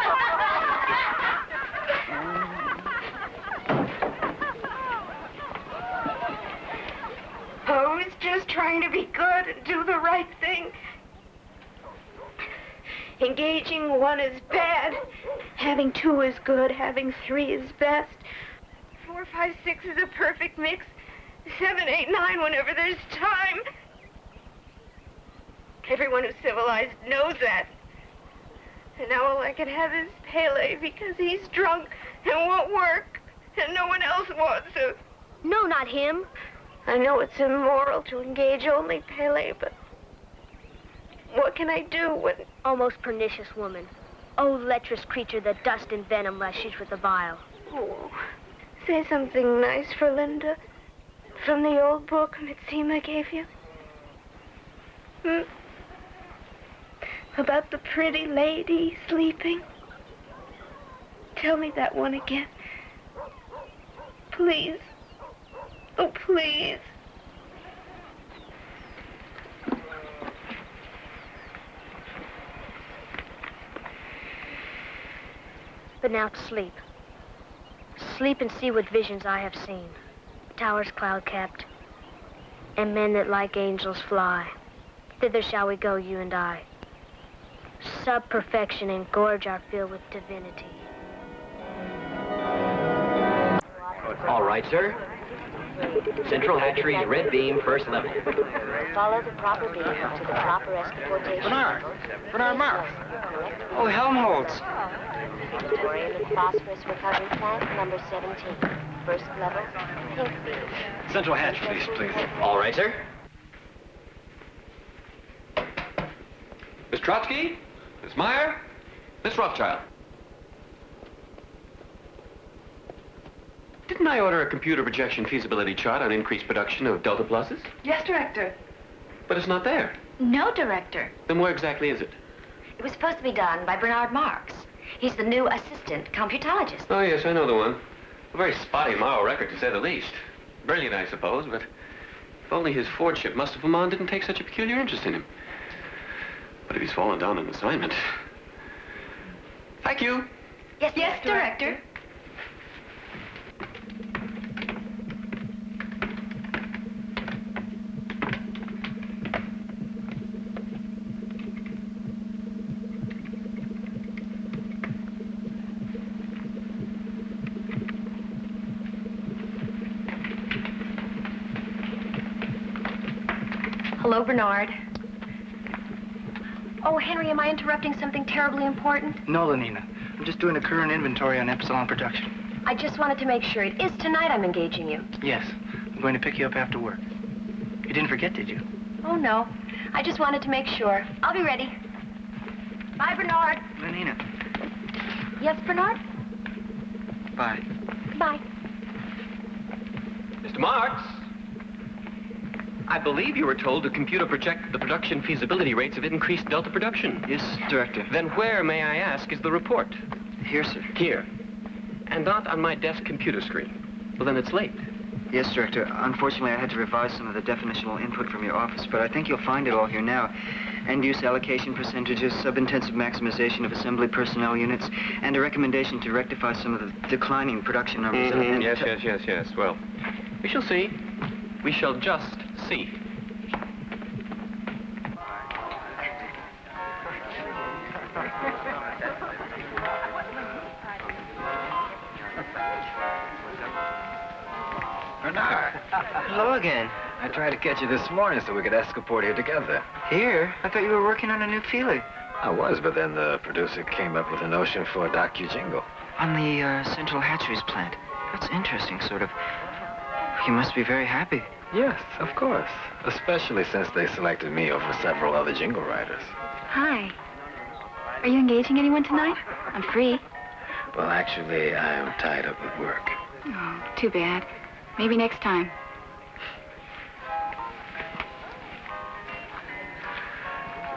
Who's trying to be good and do the right thing. Engaging one is bad. Having two is good. Having three is best. 4, 5, 6 is a perfect mix. 7, 8, 9 whenever there's time. Everyone who's civilized knows that. And now all I can have is Pele because he's drunk and won't work and no one else wants to. No, not him. I know it's immoral to engage only Pele, but what can I do when... Oh, most pernicious woman. Oh, lecherous creature, the dust and venom rushes with the vial. Oh, say something nice for Linda from the old book Mitsima gave you. About the pretty lady sleeping. Tell me that one again. Please. Oh, please. But now to sleep. Sleep and see what visions I have seen. Towers cloud-capped, and men that like angels fly. Thither shall we go, you and I. Sub-perfection and gorge are filled with divinity. All right, sir. Central hatchery, red beam, first level. Follow the proper beam to the proper escortation. Bernard Marx. Oh, Helmholtz. Thorium and phosphorus recovery plant number 17. First level, pink beam. Central hatcheries, please. All right, sir. Miss Trotsky? Miss Meyer? Miss Rothschild? Didn't I order a computer projection feasibility chart on increased production of delta pluses? Yes, Director. But it's not there. No, Director. Then where exactly is it? It was supposed to be done by Bernard Marx. He's the new assistant computologist. Oh, yes, I know the one. A very spotty moral record, to say the least. Brilliant, I suppose, but if only his Fordship Mustafa didn't take such a peculiar interest in him. But if he's fallen down an assignment... Thank you. Yes, Director. Hello, Bernard. Oh, Henry, am I interrupting something terribly important? No, Lenina. I'm just doing a current inventory on Epsilon production. I just wanted to make sure. It is tonight I'm engaging you. Yes. I'm going to pick you up after work. You didn't forget, did you? Oh, no. I just wanted to make sure. I'll be ready. Bye, Bernard. Lenina. Yes, Bernard? Bye. Bye. Mr. Marx? I believe you were told to computer project the production feasibility rates of increased delta production. Yes, Director. Then where, may I ask, is the report? Here, sir. Here. And not on my desk computer screen. Well, then it's late. Yes, Director. Unfortunately, I had to revise some of the definitional input from your office, but I think you'll find it all here now. End-use allocation percentages, sub-intensive maximization of assembly personnel units, and a recommendation to rectify some of the declining production numbers. And Yes. Well, we shall see. We shall just see. Bernard. Hello again. I tried to catch you this morning so we could escapade here together. Here? I thought you were working on a new feeler. I was, but then the producer came up with a notion for a docu-jingle. On the Central Hatcheries plant. That's interesting, sort of. You must be very happy. Yes, of course. Especially since they selected me over several other jingle writers. Hi. Are you engaging anyone tonight? I'm free. Well, actually, I am tied up with work. Oh, too bad. Maybe next time.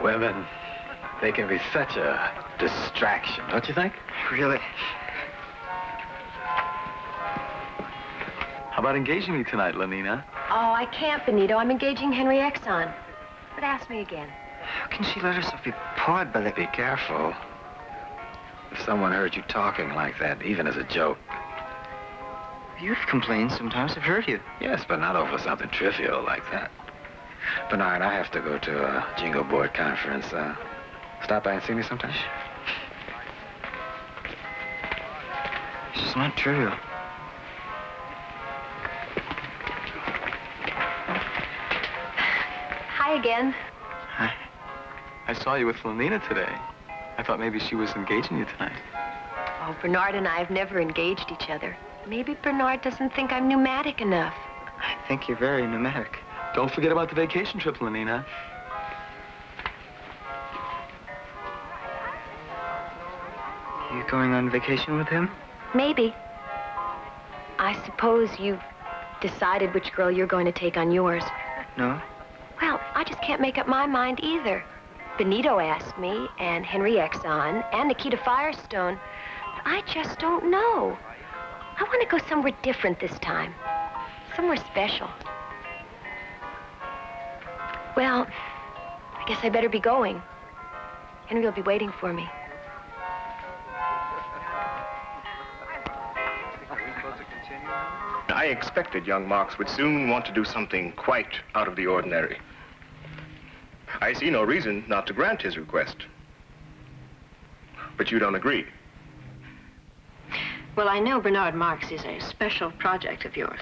Women, they can be such a distraction, don't you think? Really? How about engaging me tonight, Lenina? Oh, I can't, Benito. I'm engaging Henry Exxon. But ask me again. How can she let herself be pawed by the... Be careful. If someone heard you talking like that, even as a joke. You've complained sometimes. I've heard you. Yes, but not over something trivial like that. Bernard, I have to go to a Jingo Board conference. Stop by and see me sometime. It's just not trivial. Hi again. Hi. I saw you with Lenina today. I thought maybe she was engaging you tonight. Oh, Bernard and I have never engaged each other. Maybe Bernard doesn't think I'm pneumatic enough. I think you're very pneumatic. Don't forget about the vacation trip, Lenina. You going on vacation with him? Maybe. I suppose you've decided which girl you're going to take on yours. No? Well, I just can't make up my mind either. Benito asked me, and Henry Exon, and Nikita Firestone. I just don't know. I want to go somewhere different this time. Somewhere special. Well, I guess I better be going. Henry will be waiting for me. I expected young Marx would soon want to do something quite out of the ordinary. I see no reason not to grant his request. But you don't agree. Well, I know Bernard Marx is a special project of yours.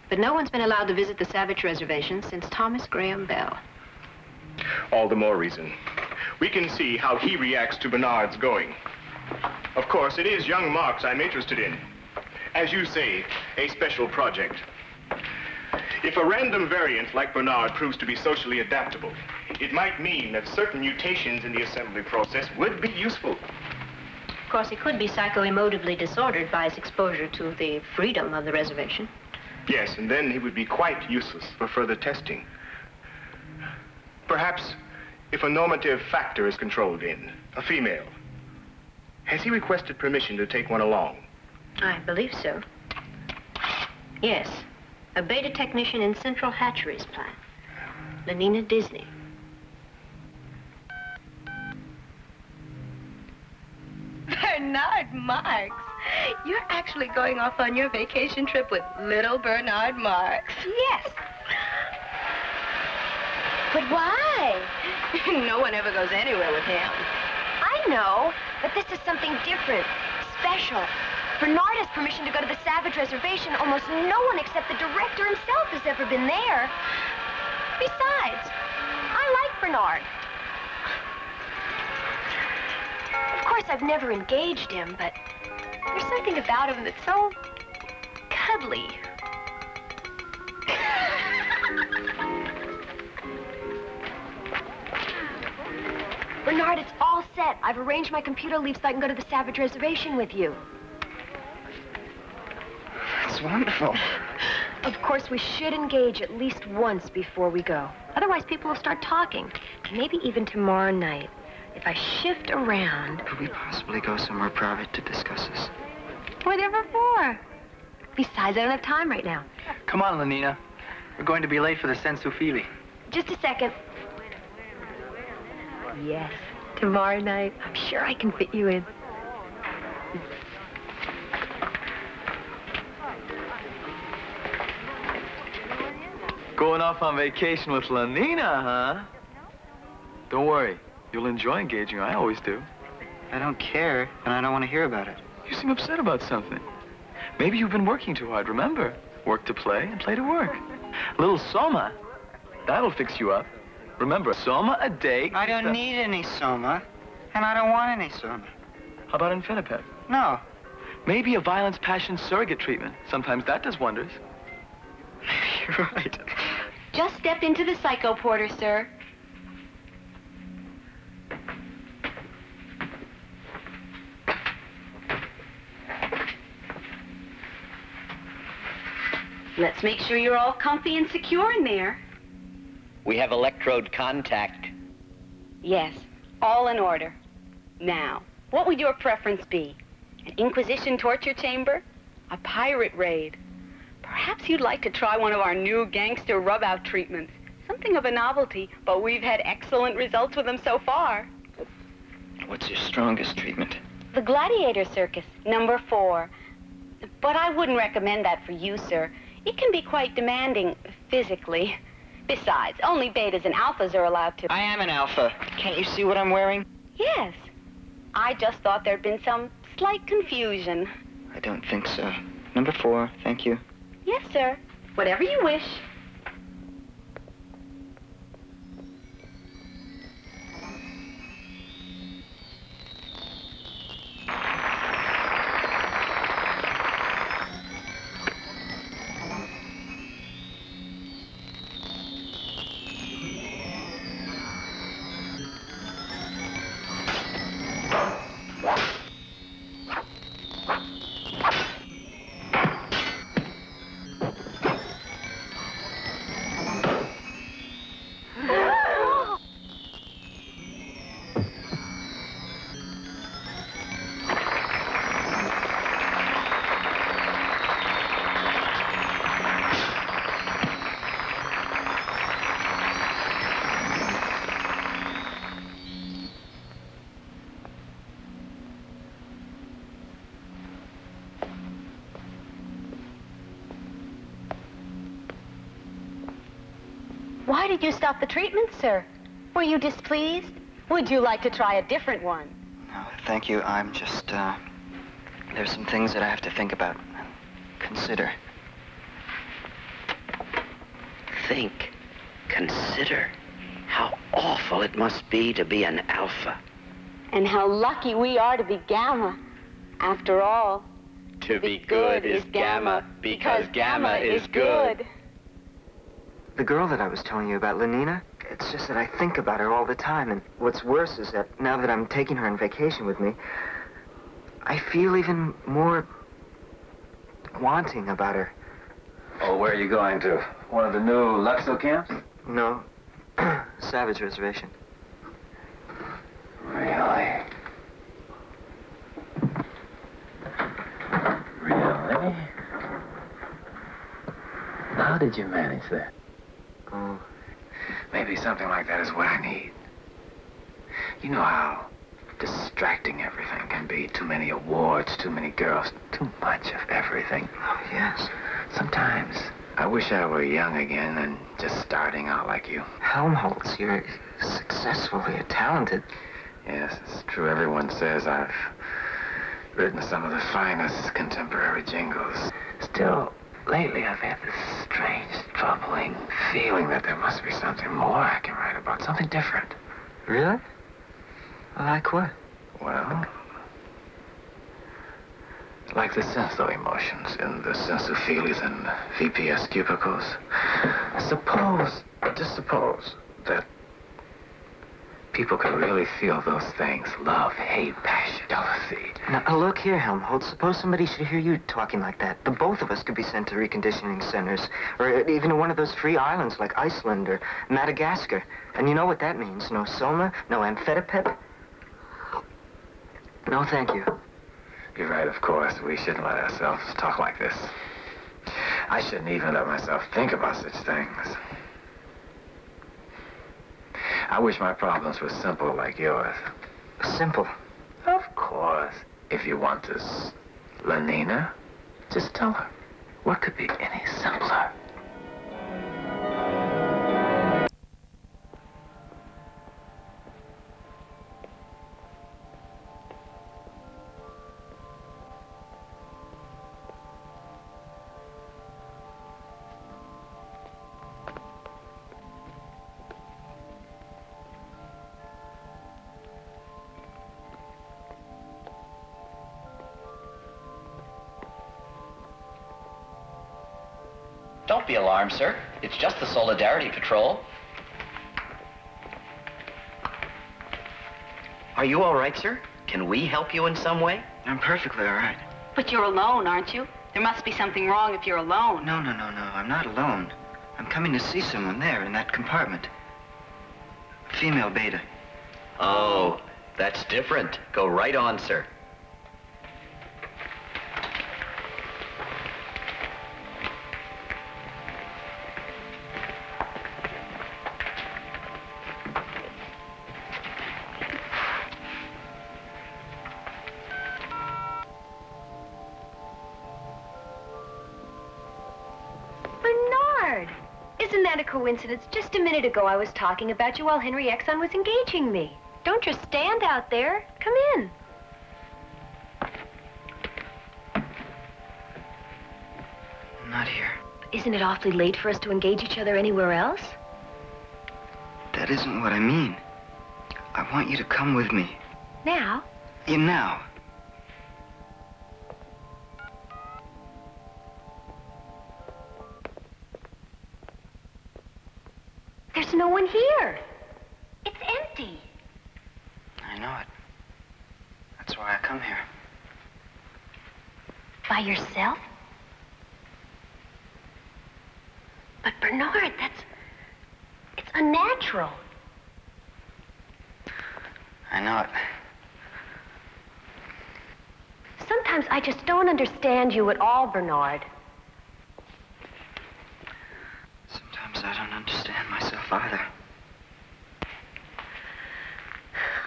But no one's been allowed to visit the Savage Reservation since Thomas Graham Bell. All the more reason. We can see how he reacts to Bernard's going. Of course, it is young Marx I'm interested in. As you say, a special project. If a random variant like Bernard proves to be socially adaptable, it might mean that certain mutations in the assembly process would be useful. Of course, he could be psycho-emotively disordered by his exposure to the freedom of the reservation. Yes, and then he would be quite useless for further testing. Perhaps if a normative factor is controlled in, a female, has he requested permission to take one along? I believe so. Yes, a beta technician in Central Hatcheries plant, Lenina Disney. Bernard Marx. You're actually going off on your vacation trip with little Bernard Marx. Yes. But why? No one ever goes anywhere with him. I know, but this is something different, special. Bernard has permission to go to the Savage Reservation. Almost no one except the director himself has ever been there. Besides, I like Bernard. Of course, I've never engaged him, but there's something about him that's so cuddly. Bernard, it's all set. I've arranged my computer leave so I can go to the Savage Reservation with you. That's wonderful. Of course, we should engage at least once before we go. Otherwise, people will start talking. Maybe even tomorrow night. If I shift around... Could we possibly go somewhere private to discuss this? Whatever for. Besides, I don't have time right now. Come on, Lenina. We're going to be late for the sensu fili. Just a second. Yes, tomorrow night. I'm sure I can fit you in. Going off on vacation with Lenina, huh? Don't worry. You'll enjoy engaging her. I always do. I don't care, and I don't want to hear about it. You seem upset about something. Maybe you've been working too hard, remember? Work to play and play to work. A little soma. That'll fix you up. Remember, soma a day... I don't need any soma, and I don't want any soma. How about Infinipep? No. Maybe a violence passion surrogate treatment. Sometimes that does wonders. You're right. Just step into the psycho porter, sir. Let's make sure you're all comfy and secure in there. We have electrode contact. Yes, all in order. Now, what would your preference be? An Inquisition torture chamber? A pirate raid? Perhaps you'd like to try one of our new gangster rub-out treatments. Something of a novelty, but we've had excellent results with them so far. What's your strongest treatment? The gladiator circus, number 4. But I wouldn't recommend that for you, sir. It can be quite demanding physically. Besides, only betas and alphas are allowed to... I am an alpha. Can't you see what I'm wearing? Yes. I just thought there'd been some slight confusion. I don't think so. Number 4, thank you. Yes, sir. Whatever you wish. Why did you stop the treatment, sir? Were you displeased? Would you like to try a different one? No, thank you. I'm just, there's some things that I have to think about. Consider. Think, consider how awful it must be to be an alpha. And how lucky we are to be gamma. After all, To be good is gamma, because gamma is good. The girl that I was telling you about, Lenina, it's just that I think about her all the time, and what's worse is that now that I'm taking her on vacation with me, I feel even more wanting about her. Oh, where are you going to? One of the new Luxo camps? No, Savage Reservation. Really? Really? How did you manage that? Oh. Maybe something like that is what I need. You know how distracting everything can be. Too many awards, too many girls, too much of everything. Oh, yes. Sometimes I wish I were young again and just starting out like you. Helmholtz, you're successful, you're talented. Yes, it's true. Everyone says I've written some of the finest contemporary jingles. Still, lately I've had this strange, troubling feeling that there must be something more I can write about, something different. Really? Like what? Well, like the senso emotions in the sensophilies and VPS cubicles. Suppose, just suppose, that people could really feel those things. Love, hate, passion, jealousy. Now, look here, Helmholtz. Suppose somebody should hear you talking like that. The both of us could be sent to reconditioning centers, or even to one of those free islands like Iceland or Madagascar. And you know what that means. No soma, no amphetamine. No, thank you. You're right, of course. We shouldn't let ourselves talk like this. I shouldn't even let myself think about such things. I wish my problems were simple like yours. Simple? Of course. If you want this, Lenina, just tell her. What could be any simpler? Don't be alarmed, sir. It's just the Solidarity Patrol. Are you all right, sir? Can we help you in some way? I'm perfectly all right. But you're alone, aren't you? There must be something wrong if you're alone. No. I'm not alone. I'm coming to see someone there in that compartment. Female beta. Oh, that's different. Go right on, sir. Isn't that a coincidence? Just a minute ago, I was talking about you while Henry Exon was engaging me. Don't just stand out there. Come in. Not here. Isn't it awfully late for us to engage each other anywhere else? That isn't what I mean. I want you to come with me. Now? Yeah, now. There's no one here. It's empty. I know it. That's why I come here. By yourself? But Bernard, it's unnatural. I know it. Sometimes I just don't understand you at all, Bernard. Sometimes I don't understand myself either.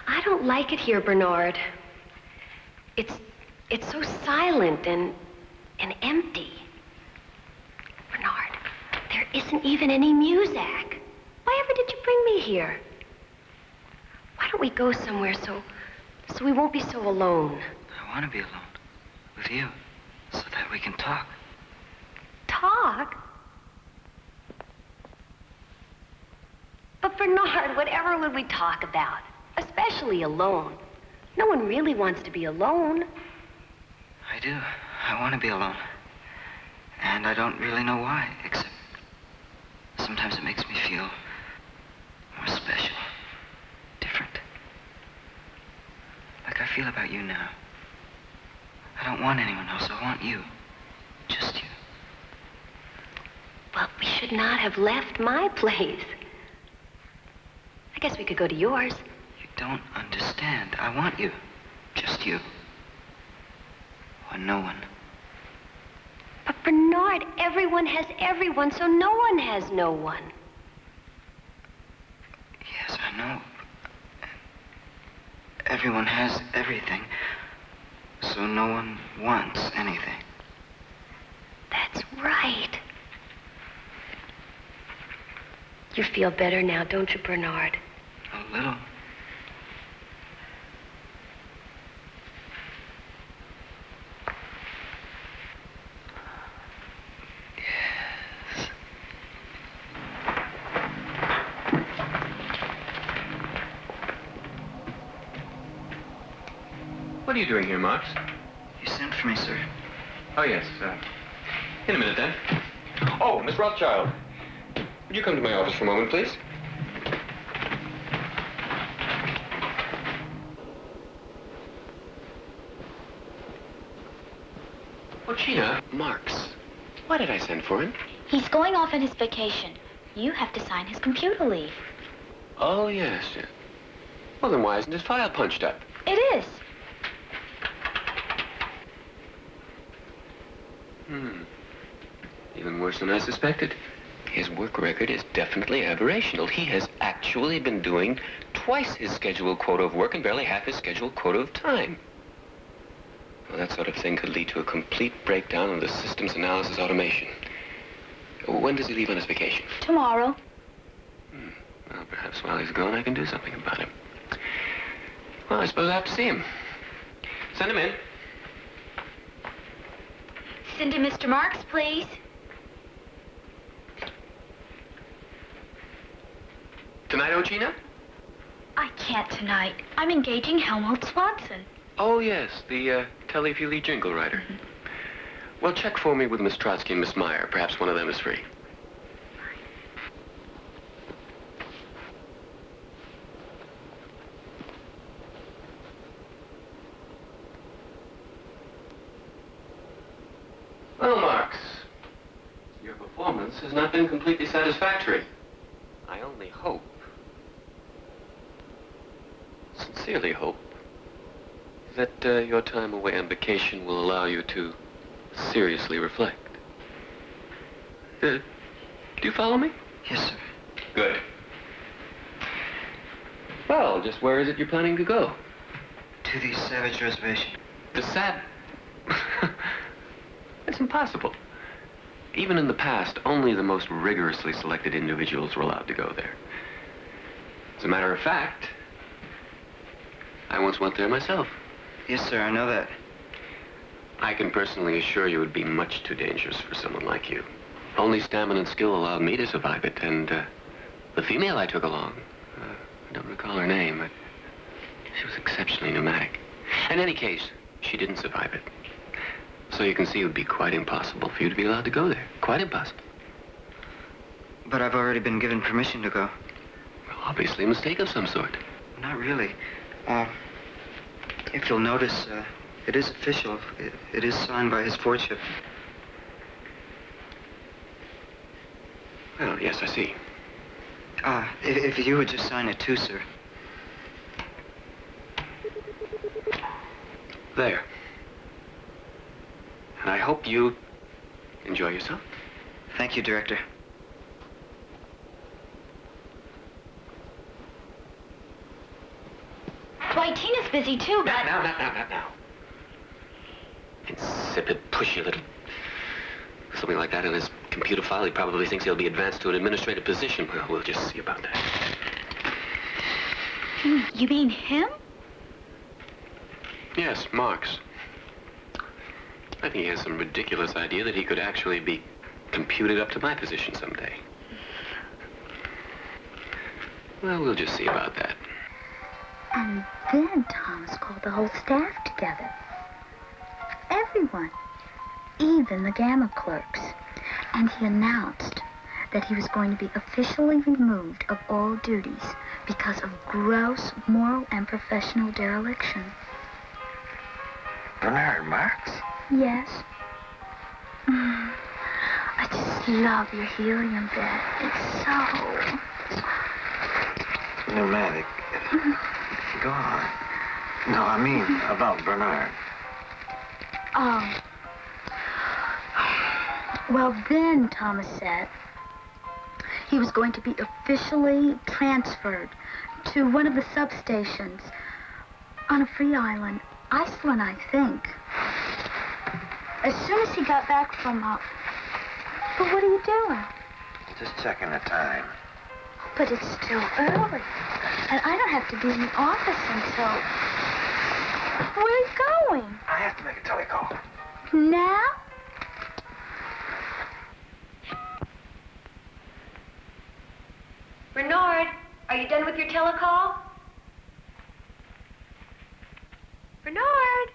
I don't like it here, Bernard. It's so silent and empty. Bernard, there isn't even any music. Why ever did you bring me here? Why don't we go somewhere so we won't be so alone? I want to be alone with you so that we can talk. Talk? But Bernard, whatever would we talk about? Especially alone. No one really wants to be alone. I do. I want to be alone. And I don't really know why, except sometimes it makes me feel more special, different. Like I feel about you now. I don't want anyone else. I want you. Just you. Well, we should not have left my place. I guess we could go to yours. You don't understand. I want you. Just you. Or no one. But Bernard, everyone has everyone, so no one has no one. Yes, I know. Everyone has everything, so no one wants anything. That's right. You feel better now, don't you, Bernard? A little. What are you doing here, Marks? You sent for me, sir. Oh, yes. In a minute, then. Oh, Miss Rothschild. Would you come to my office for a moment, please? Oh, Gina. Marks. Why did I send for him? He's going off on his vacation. You have to sign his computer leave. Oh, yes. Well, then why isn't his file punched up? It is. Even worse than I suspected. His work record is definitely aberrational. He has actually been doing twice his scheduled quota of work and barely half his scheduled quota of time. Well, that sort of thing could lead to a complete breakdown of the systems analysis automation. When does he leave on his vacation? Tomorrow. Well, perhaps while he's gone, I can do something about him. Well, I suppose I have to see him. Send him in. Send in Mr. Marks, please. Tonight, oh, Gina? I can't tonight. I'm engaging Helmut Swanson. Oh, yes, the Telefeely jingle writer. Well, check for me with Miss Trotsky and Miss Meyer. Perhaps one of them is free. Well, Marks, your performance has not been completely satisfactory. I only hope, sincerely hope, that your time away on vacation will allow you to seriously reflect. Do you follow me? Yes, sir. Good. Well, just where is it you're planning to go? To the Savage Reservation. The That's impossible. Even in the past, only the most rigorously selected individuals were allowed to go there. As a matter of fact, I once went there myself. Yes, sir, I know that. I can personally assure you it would be much too dangerous for someone like you. Only stamina and skill allowed me to survive it, and the female I took along, I don't recall her name, but she was exceptionally pneumatic. In any case, she didn't survive it. So you can see it would be quite impossible for you to be allowed to go there. Quite impossible. But I've already been given permission to go. Well, obviously a mistake of some sort. Not really. If you'll notice, it is official. It is signed by his lordship. Well, yes, I see. If you would just sign it too, sir. There. And I hope you enjoy yourself. Thank you, Director. Why, Tina's busy too, but... Now. Insipid, pushy little... Something like that in his computer file. He probably thinks he'll be advanced to an administrative position. Well, we'll just see about that. You mean him? Yes, Marx. I think he has some ridiculous idea that he could actually be computed up to my position someday. Well, we'll just see about that. And then Thomas called the whole staff together. Everyone. Even the Gamma clerks. And he announced that he was going to be officially removed of all duties because of gross moral and professional dereliction. Bernard Marx? Yes. I just love your helium bed. It's so... Pneumatic. Go on. No, I mean about Bernard. Well, then, Thomas said, he was going to be officially transferred to one of the substations on a free island. Iceland, I think. As soon as he got back from, But what are you doing? Just checking the time. But it's still early. And I don't have to be in the office until... Where are you going? I have to make a telecall. Now? Bernard, are you done with your telecall? Bernard?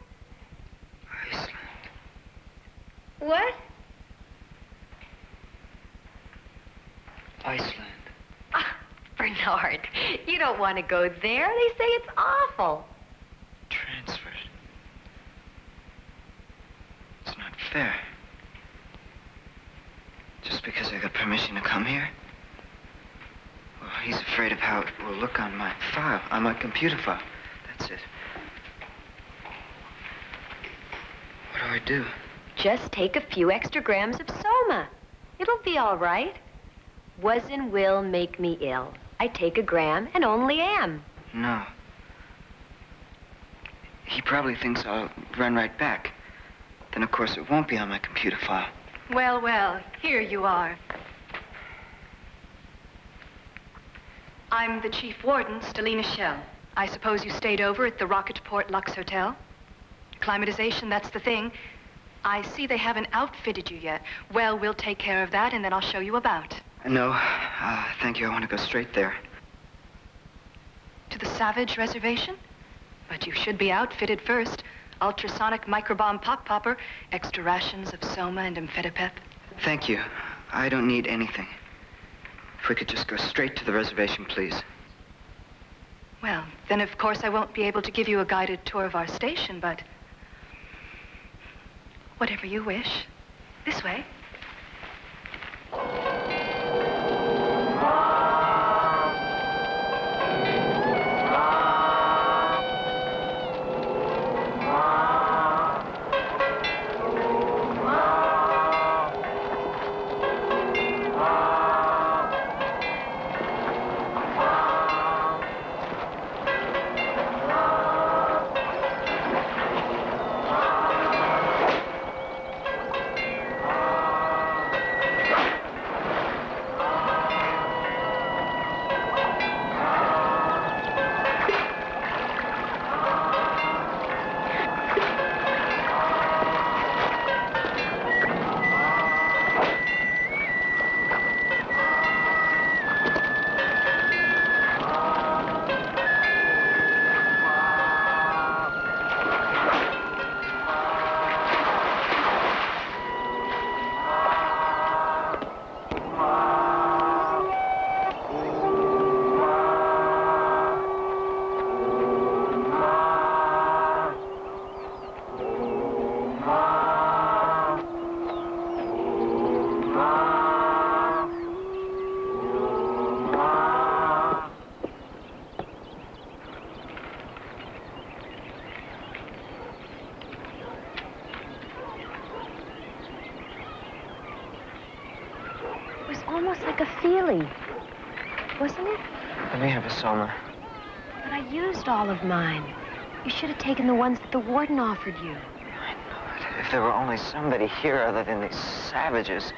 Iceland. What? Iceland. Bernard, you don't want to go there. They say it's awful. Transferred. It's not fair. Just because I got permission to come here? Well, he's afraid of how it will look on my file, on my computer file. That's it. What do I do? Just take a few extra grams of soma. It'll be all right. Was and will make me ill. I take a gram and only am. No. He probably thinks I'll run right back. Then, of course, it won't be on my computer file. Well, well, here you are. I'm the chief warden, Stelina Shell. I suppose you stayed over at the Rocketport Lux Hotel? Climatization, that's the thing. I see they haven't outfitted you yet. Well, we'll take care of that, and then I'll show you about. No, thank you. I want to go straight there. To the Savage Reservation? But you should be outfitted first. Ultrasonic microbomb pop popper, extra rations of soma and amphetamine. Thank you. I don't need anything. If we could just go straight to the reservation, please. Well, then of course I won't be able to give you a guided tour of our station, but... whatever you wish. This way. almost like a feelie, wasn't it? Let me have a Soma. But I used all of mine. You should have taken the ones that the warden offered you. If there were only somebody here other than these savages.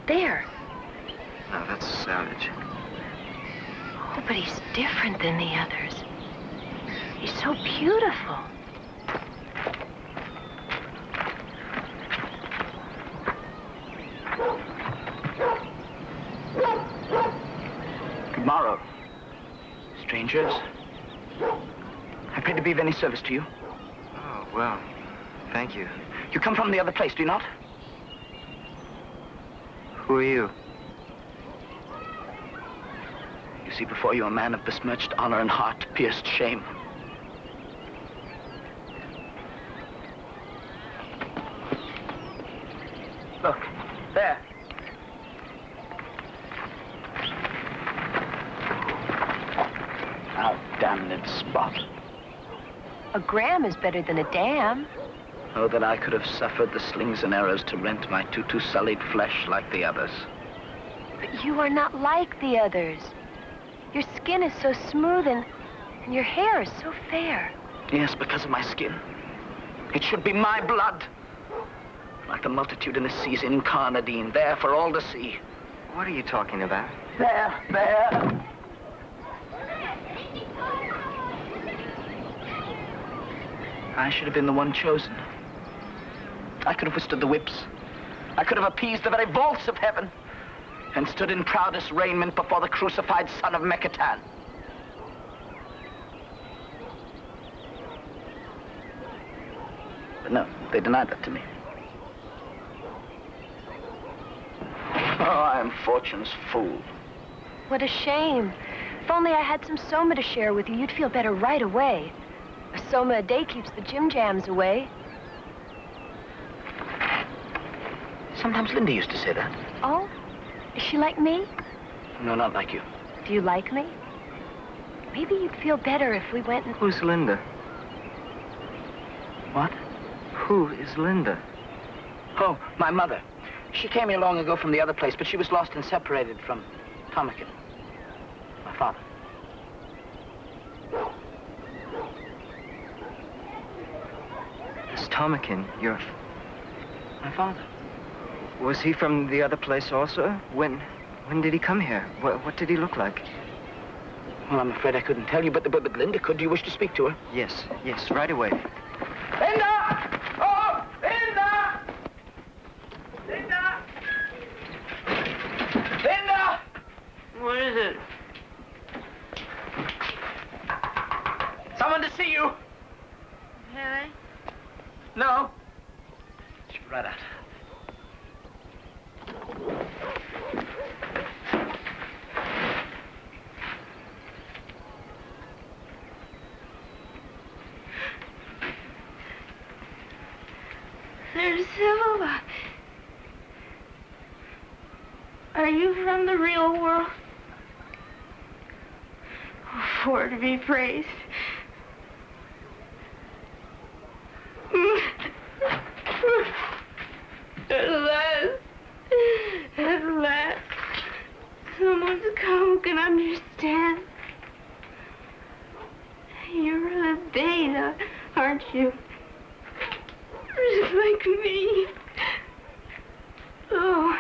There. No, that's a savage. Oh, but he's different than the others. He's so beautiful. Good morrow, strangers. I pray to be of any service to you. Oh, well, thank you. You come from the other place, do you not? Who are you? You see before you a man of besmirched honor and heart-pierced shame. Look, there. How damned spot. A gram is better than a dam. Oh, that I could have suffered the slings and arrows to rent my tutu-sullied flesh like the others. But you are not like the others. Your skin is so smooth and your hair is so fair. Yes, because of my skin. It should be my blood. Like the multitude in the seas incarnadine, there for all to see. What are you talking about? There. I should have been the one chosen. I could have withstood the whips. I could have appeased the very vaults of heaven and stood in proudest raiment before the crucified son of Mekatan. But no, they denied that to me. Oh, I am fortune's fool. What a shame. If only I had some soma to share with you, you'd feel better right away. A soma a day keeps the gym jams away. Sometimes Linda used to say that. Oh? Is she like me? No, not like you. Do you like me? Maybe you'd feel better if we went and... Who's Linda? What? Who is Linda? Oh, my mother. She came here long ago from the other place, but she was lost and separated from Tomakin, my father. This Tomakin, your... My father. Was he from the other place also? When did he come here? What did he look like? Well, I'm afraid I couldn't tell you, but Linda could. Do you wish to speak to her? Yes, right away. Linda! Oh, Linda! Linda! Linda! What is it? Someone to see you. Harry? No. She's right out. There's Silva. Are you from the real world? For to be praised. At last, someone's come who can understand. You're a beta, aren't you? Just like me. Oh,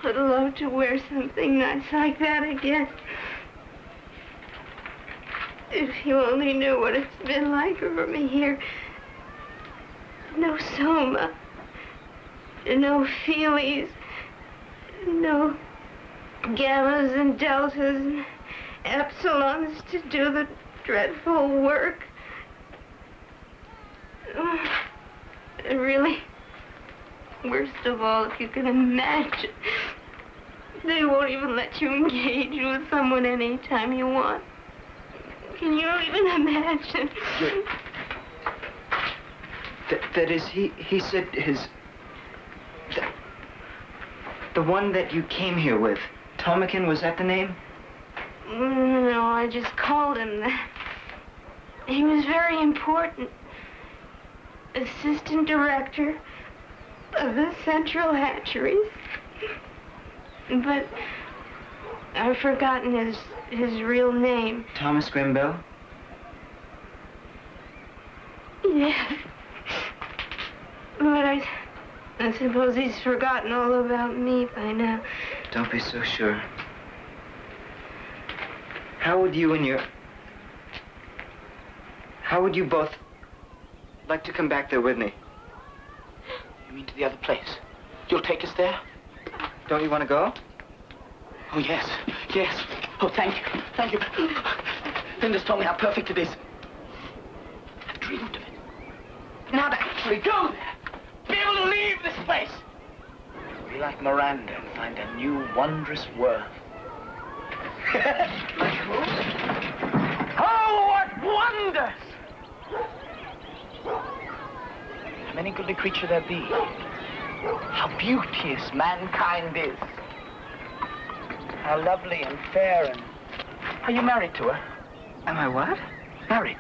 I'd love to wear something nice like that again. If you only knew what it's been like for me here. No soma. No feelies. No gammas and deltas and epsilons to do the dreadful work. Really, worst of all, if you can imagine, they won't even let you engage with someone anytime you want. Can you even imagine? That is, he said his... The one that you came here with, Tomakin, was that the name? No, I just called him that. He was very important. Assistant director of the Central Hatcheries. But I've forgotten his real name. Thomas Grimble? Yes. But I suppose he's forgotten all about me by now. Don't be so sure. How would you both like to come back there with me? You mean to the other place? You'll take us there? Don't you want to go? Oh, yes. Yes. Oh, thank you. Thank you. Linda's told me how perfect it is. I've dreamed of it. Now to actually go there. Be able to leave this place. Be like Miranda and find a new, wondrous world. Like who? Oh, what wonders! How many goodly creature there be? How beauteous mankind is. How lovely and fair and... Are you married to her? Am I what? Married.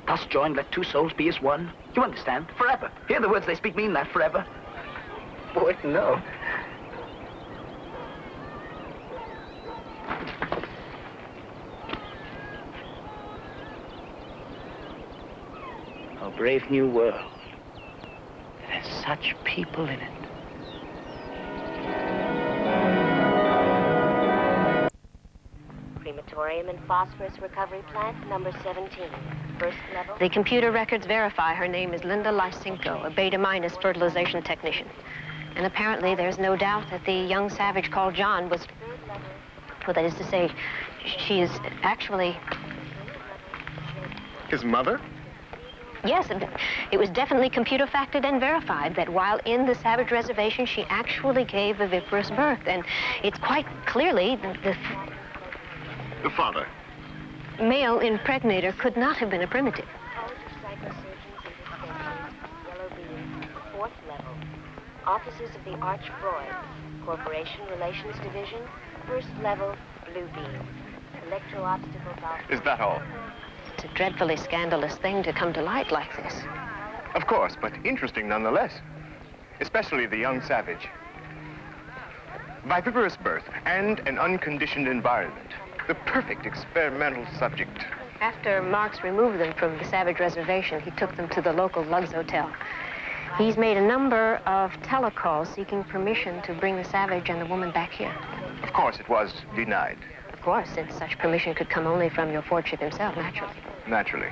Thus joined, let two souls be as one. You understand? Forever. Hear the words they speak mean that, forever. Boy, no. A brave new world that has such people in it. Crematorium and phosphorus recovery plant number 17. First level. The computer records verify her name is Linda Lysenko, a beta-minus fertilization technician. And apparently there's no doubt that the young savage called John was... Well, that is to say, she is actually... His mother? Yes, it was definitely computer factored and verified that while in the Savage Reservation, she actually gave viviparous birth. And it's quite clearly The father. male impregnator could not have been a primitive. Yellow beam. Fourth level. Offices of the Arch-Freud. Corporation Relations Division. First level. Blue beam. Electro-obstacle valve. Is that all? It's a dreadfully scandalous thing to come to light like this. Of course, but interesting nonetheless. Especially the young savage. Viviparous birth and an unconditioned environment. The perfect experimental subject. After Marks removed them from the Savage Reservation, he took them to the local Lugs Hotel. He's made a number of telecalls seeking permission to bring the Savage and the woman back here. Of course, it was denied. Of course, since such permission could come only from your Fordship himself, naturally. Naturally.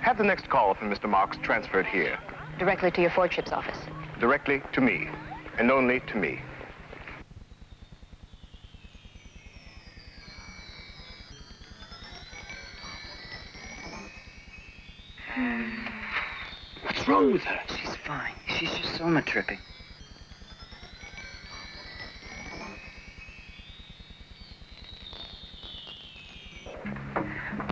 Have the next call from Mr. Marks transferred here. Directly to your Fordship's office. Directly to me, and only to me. What's wrong with her? She's fine. She's just soma tripping.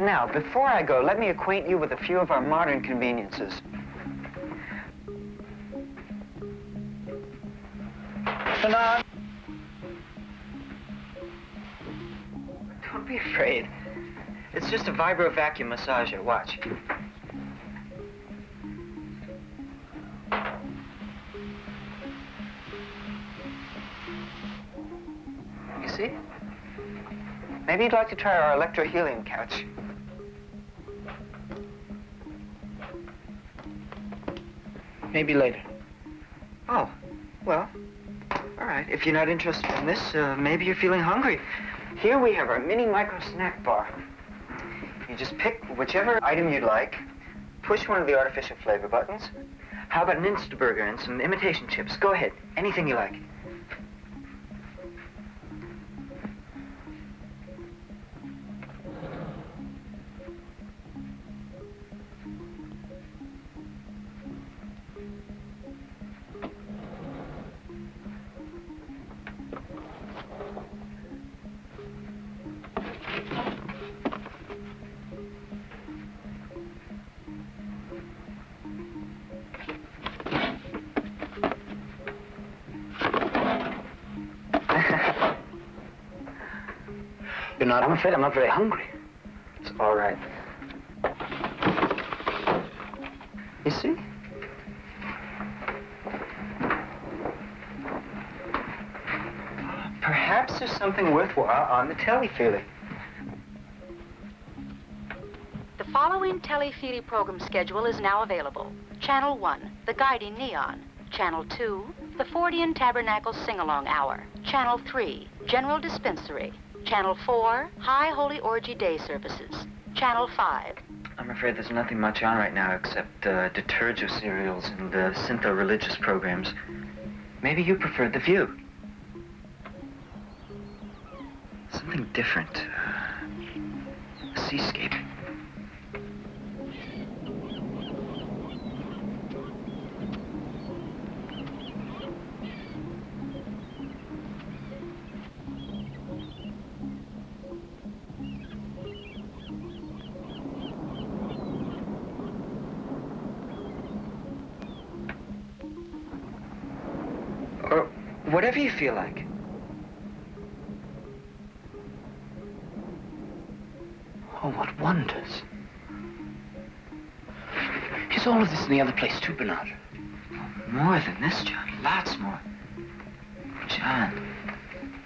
Now, before I go, let me acquaint you with a few of our modern conveniences. Fanon. Don't be afraid. It's just a vibro vacuum massager. Watch. You see? Maybe you'd like to try our electrohelium couch. Maybe later. Oh, well, all right. If you're not interested in this, maybe you're feeling hungry. Here we have our mini micro snack bar. You just pick whichever item you'd like, push one of the artificial flavor buttons. How about an Instaburger and some imitation chips? Go ahead, anything you like. Bernard, I'm afraid I'm not very hungry. It's all right. You see? Perhaps there's something worthwhile on the telly, Feely. The following Telefeely program schedule is now available. Channel 1, The Guiding Neon. Channel 2, The Fortean Tabernacle Sing-Along Hour. Channel 3, General Dispensary. Channel 4, High Holy Orgy Day Services. Channel 5. I'm afraid there's nothing much on right now except detergent cereals and syntho-religious programs. Maybe you preferred The View. Something different. A seascape. Or whatever you feel like. Oh, what wonders. Is all of this in the other place too, Bernard? More than this, John. Lots more. John,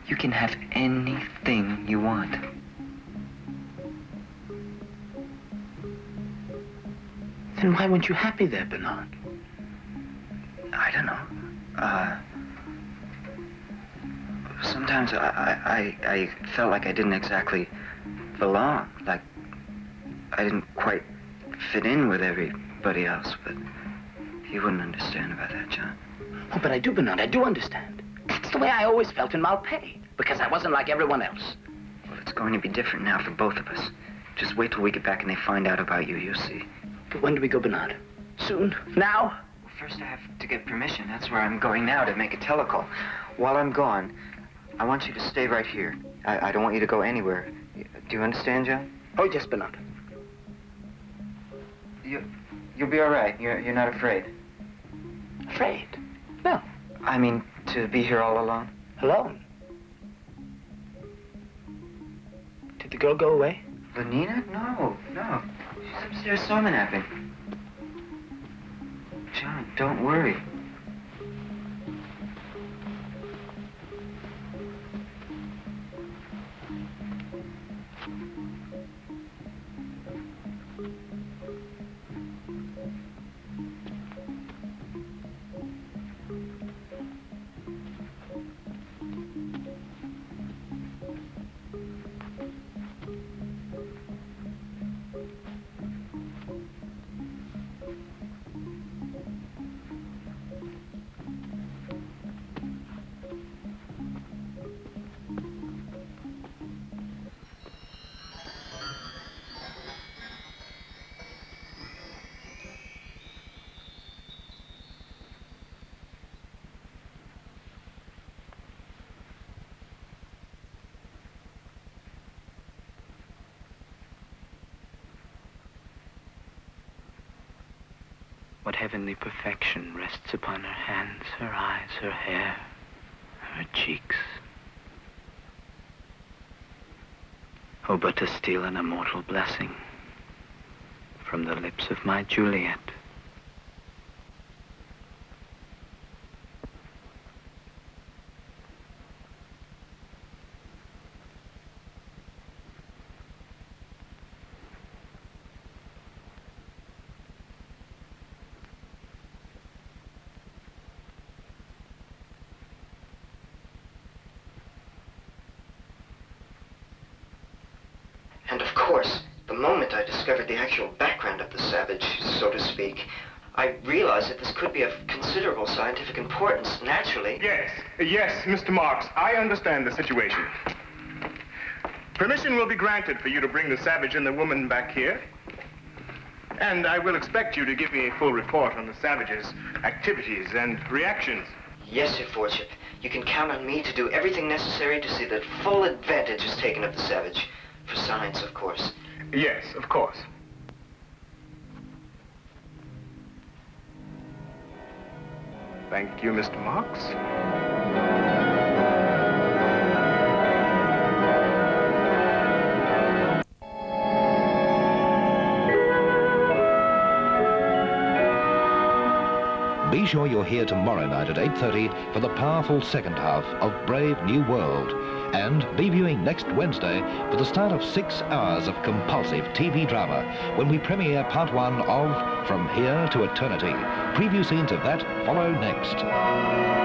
you can have anything you want. Then why weren't you happy there, Bernard? I don't know. Sometimes I felt like I didn't exactly belong. Like I didn't quite fit in with everybody else, but you wouldn't understand about that, John. Oh, but I do, Bernard. I do understand. That's the way I always felt in Malpais, because I wasn't like everyone else. Well, it's going to be different now for both of us. Just wait till we get back and they find out about you, you'll see. But when do we go, Bernard? Soon? Now? Well, first I have to get permission. That's where I'm going now to make a telecall. While I'm gone, I want you to stay right here. I don't want you to go anywhere. Do you understand, John? Oh, yes, Bernard. You'll be all right. You're not afraid. Afraid? No. I mean, to be here all alone? Alone? Did the girl go away? Lenina? No. She's upstairs storming napping. John, don't worry. What heavenly perfection rests upon her hands, her eyes, her hair, her cheeks. Oh, but to steal an immortal blessing from the lips of my Juliet. And of course, the moment I discovered the actual background of the savage, so to speak, I realized that this could be of considerable scientific importance, naturally. Yes, Mr. Marks, I understand the situation. Permission will be granted for you to bring the savage and the woman back here. And I will expect you to give me a full report on the savage's activities and reactions. Yes, Your Lordship. You can count on me to do everything necessary to see that full advantage is taken of the savage. For science, of course. Yes, of course. Thank you, Mr. Marks. Be sure you're here tomorrow night at 8:30 for the powerful second half of Brave New World. And be viewing next Wednesday for the start of 6 hours of compulsive TV drama when we premiere part 1 of From Here to Eternity. Preview scenes of that follow next.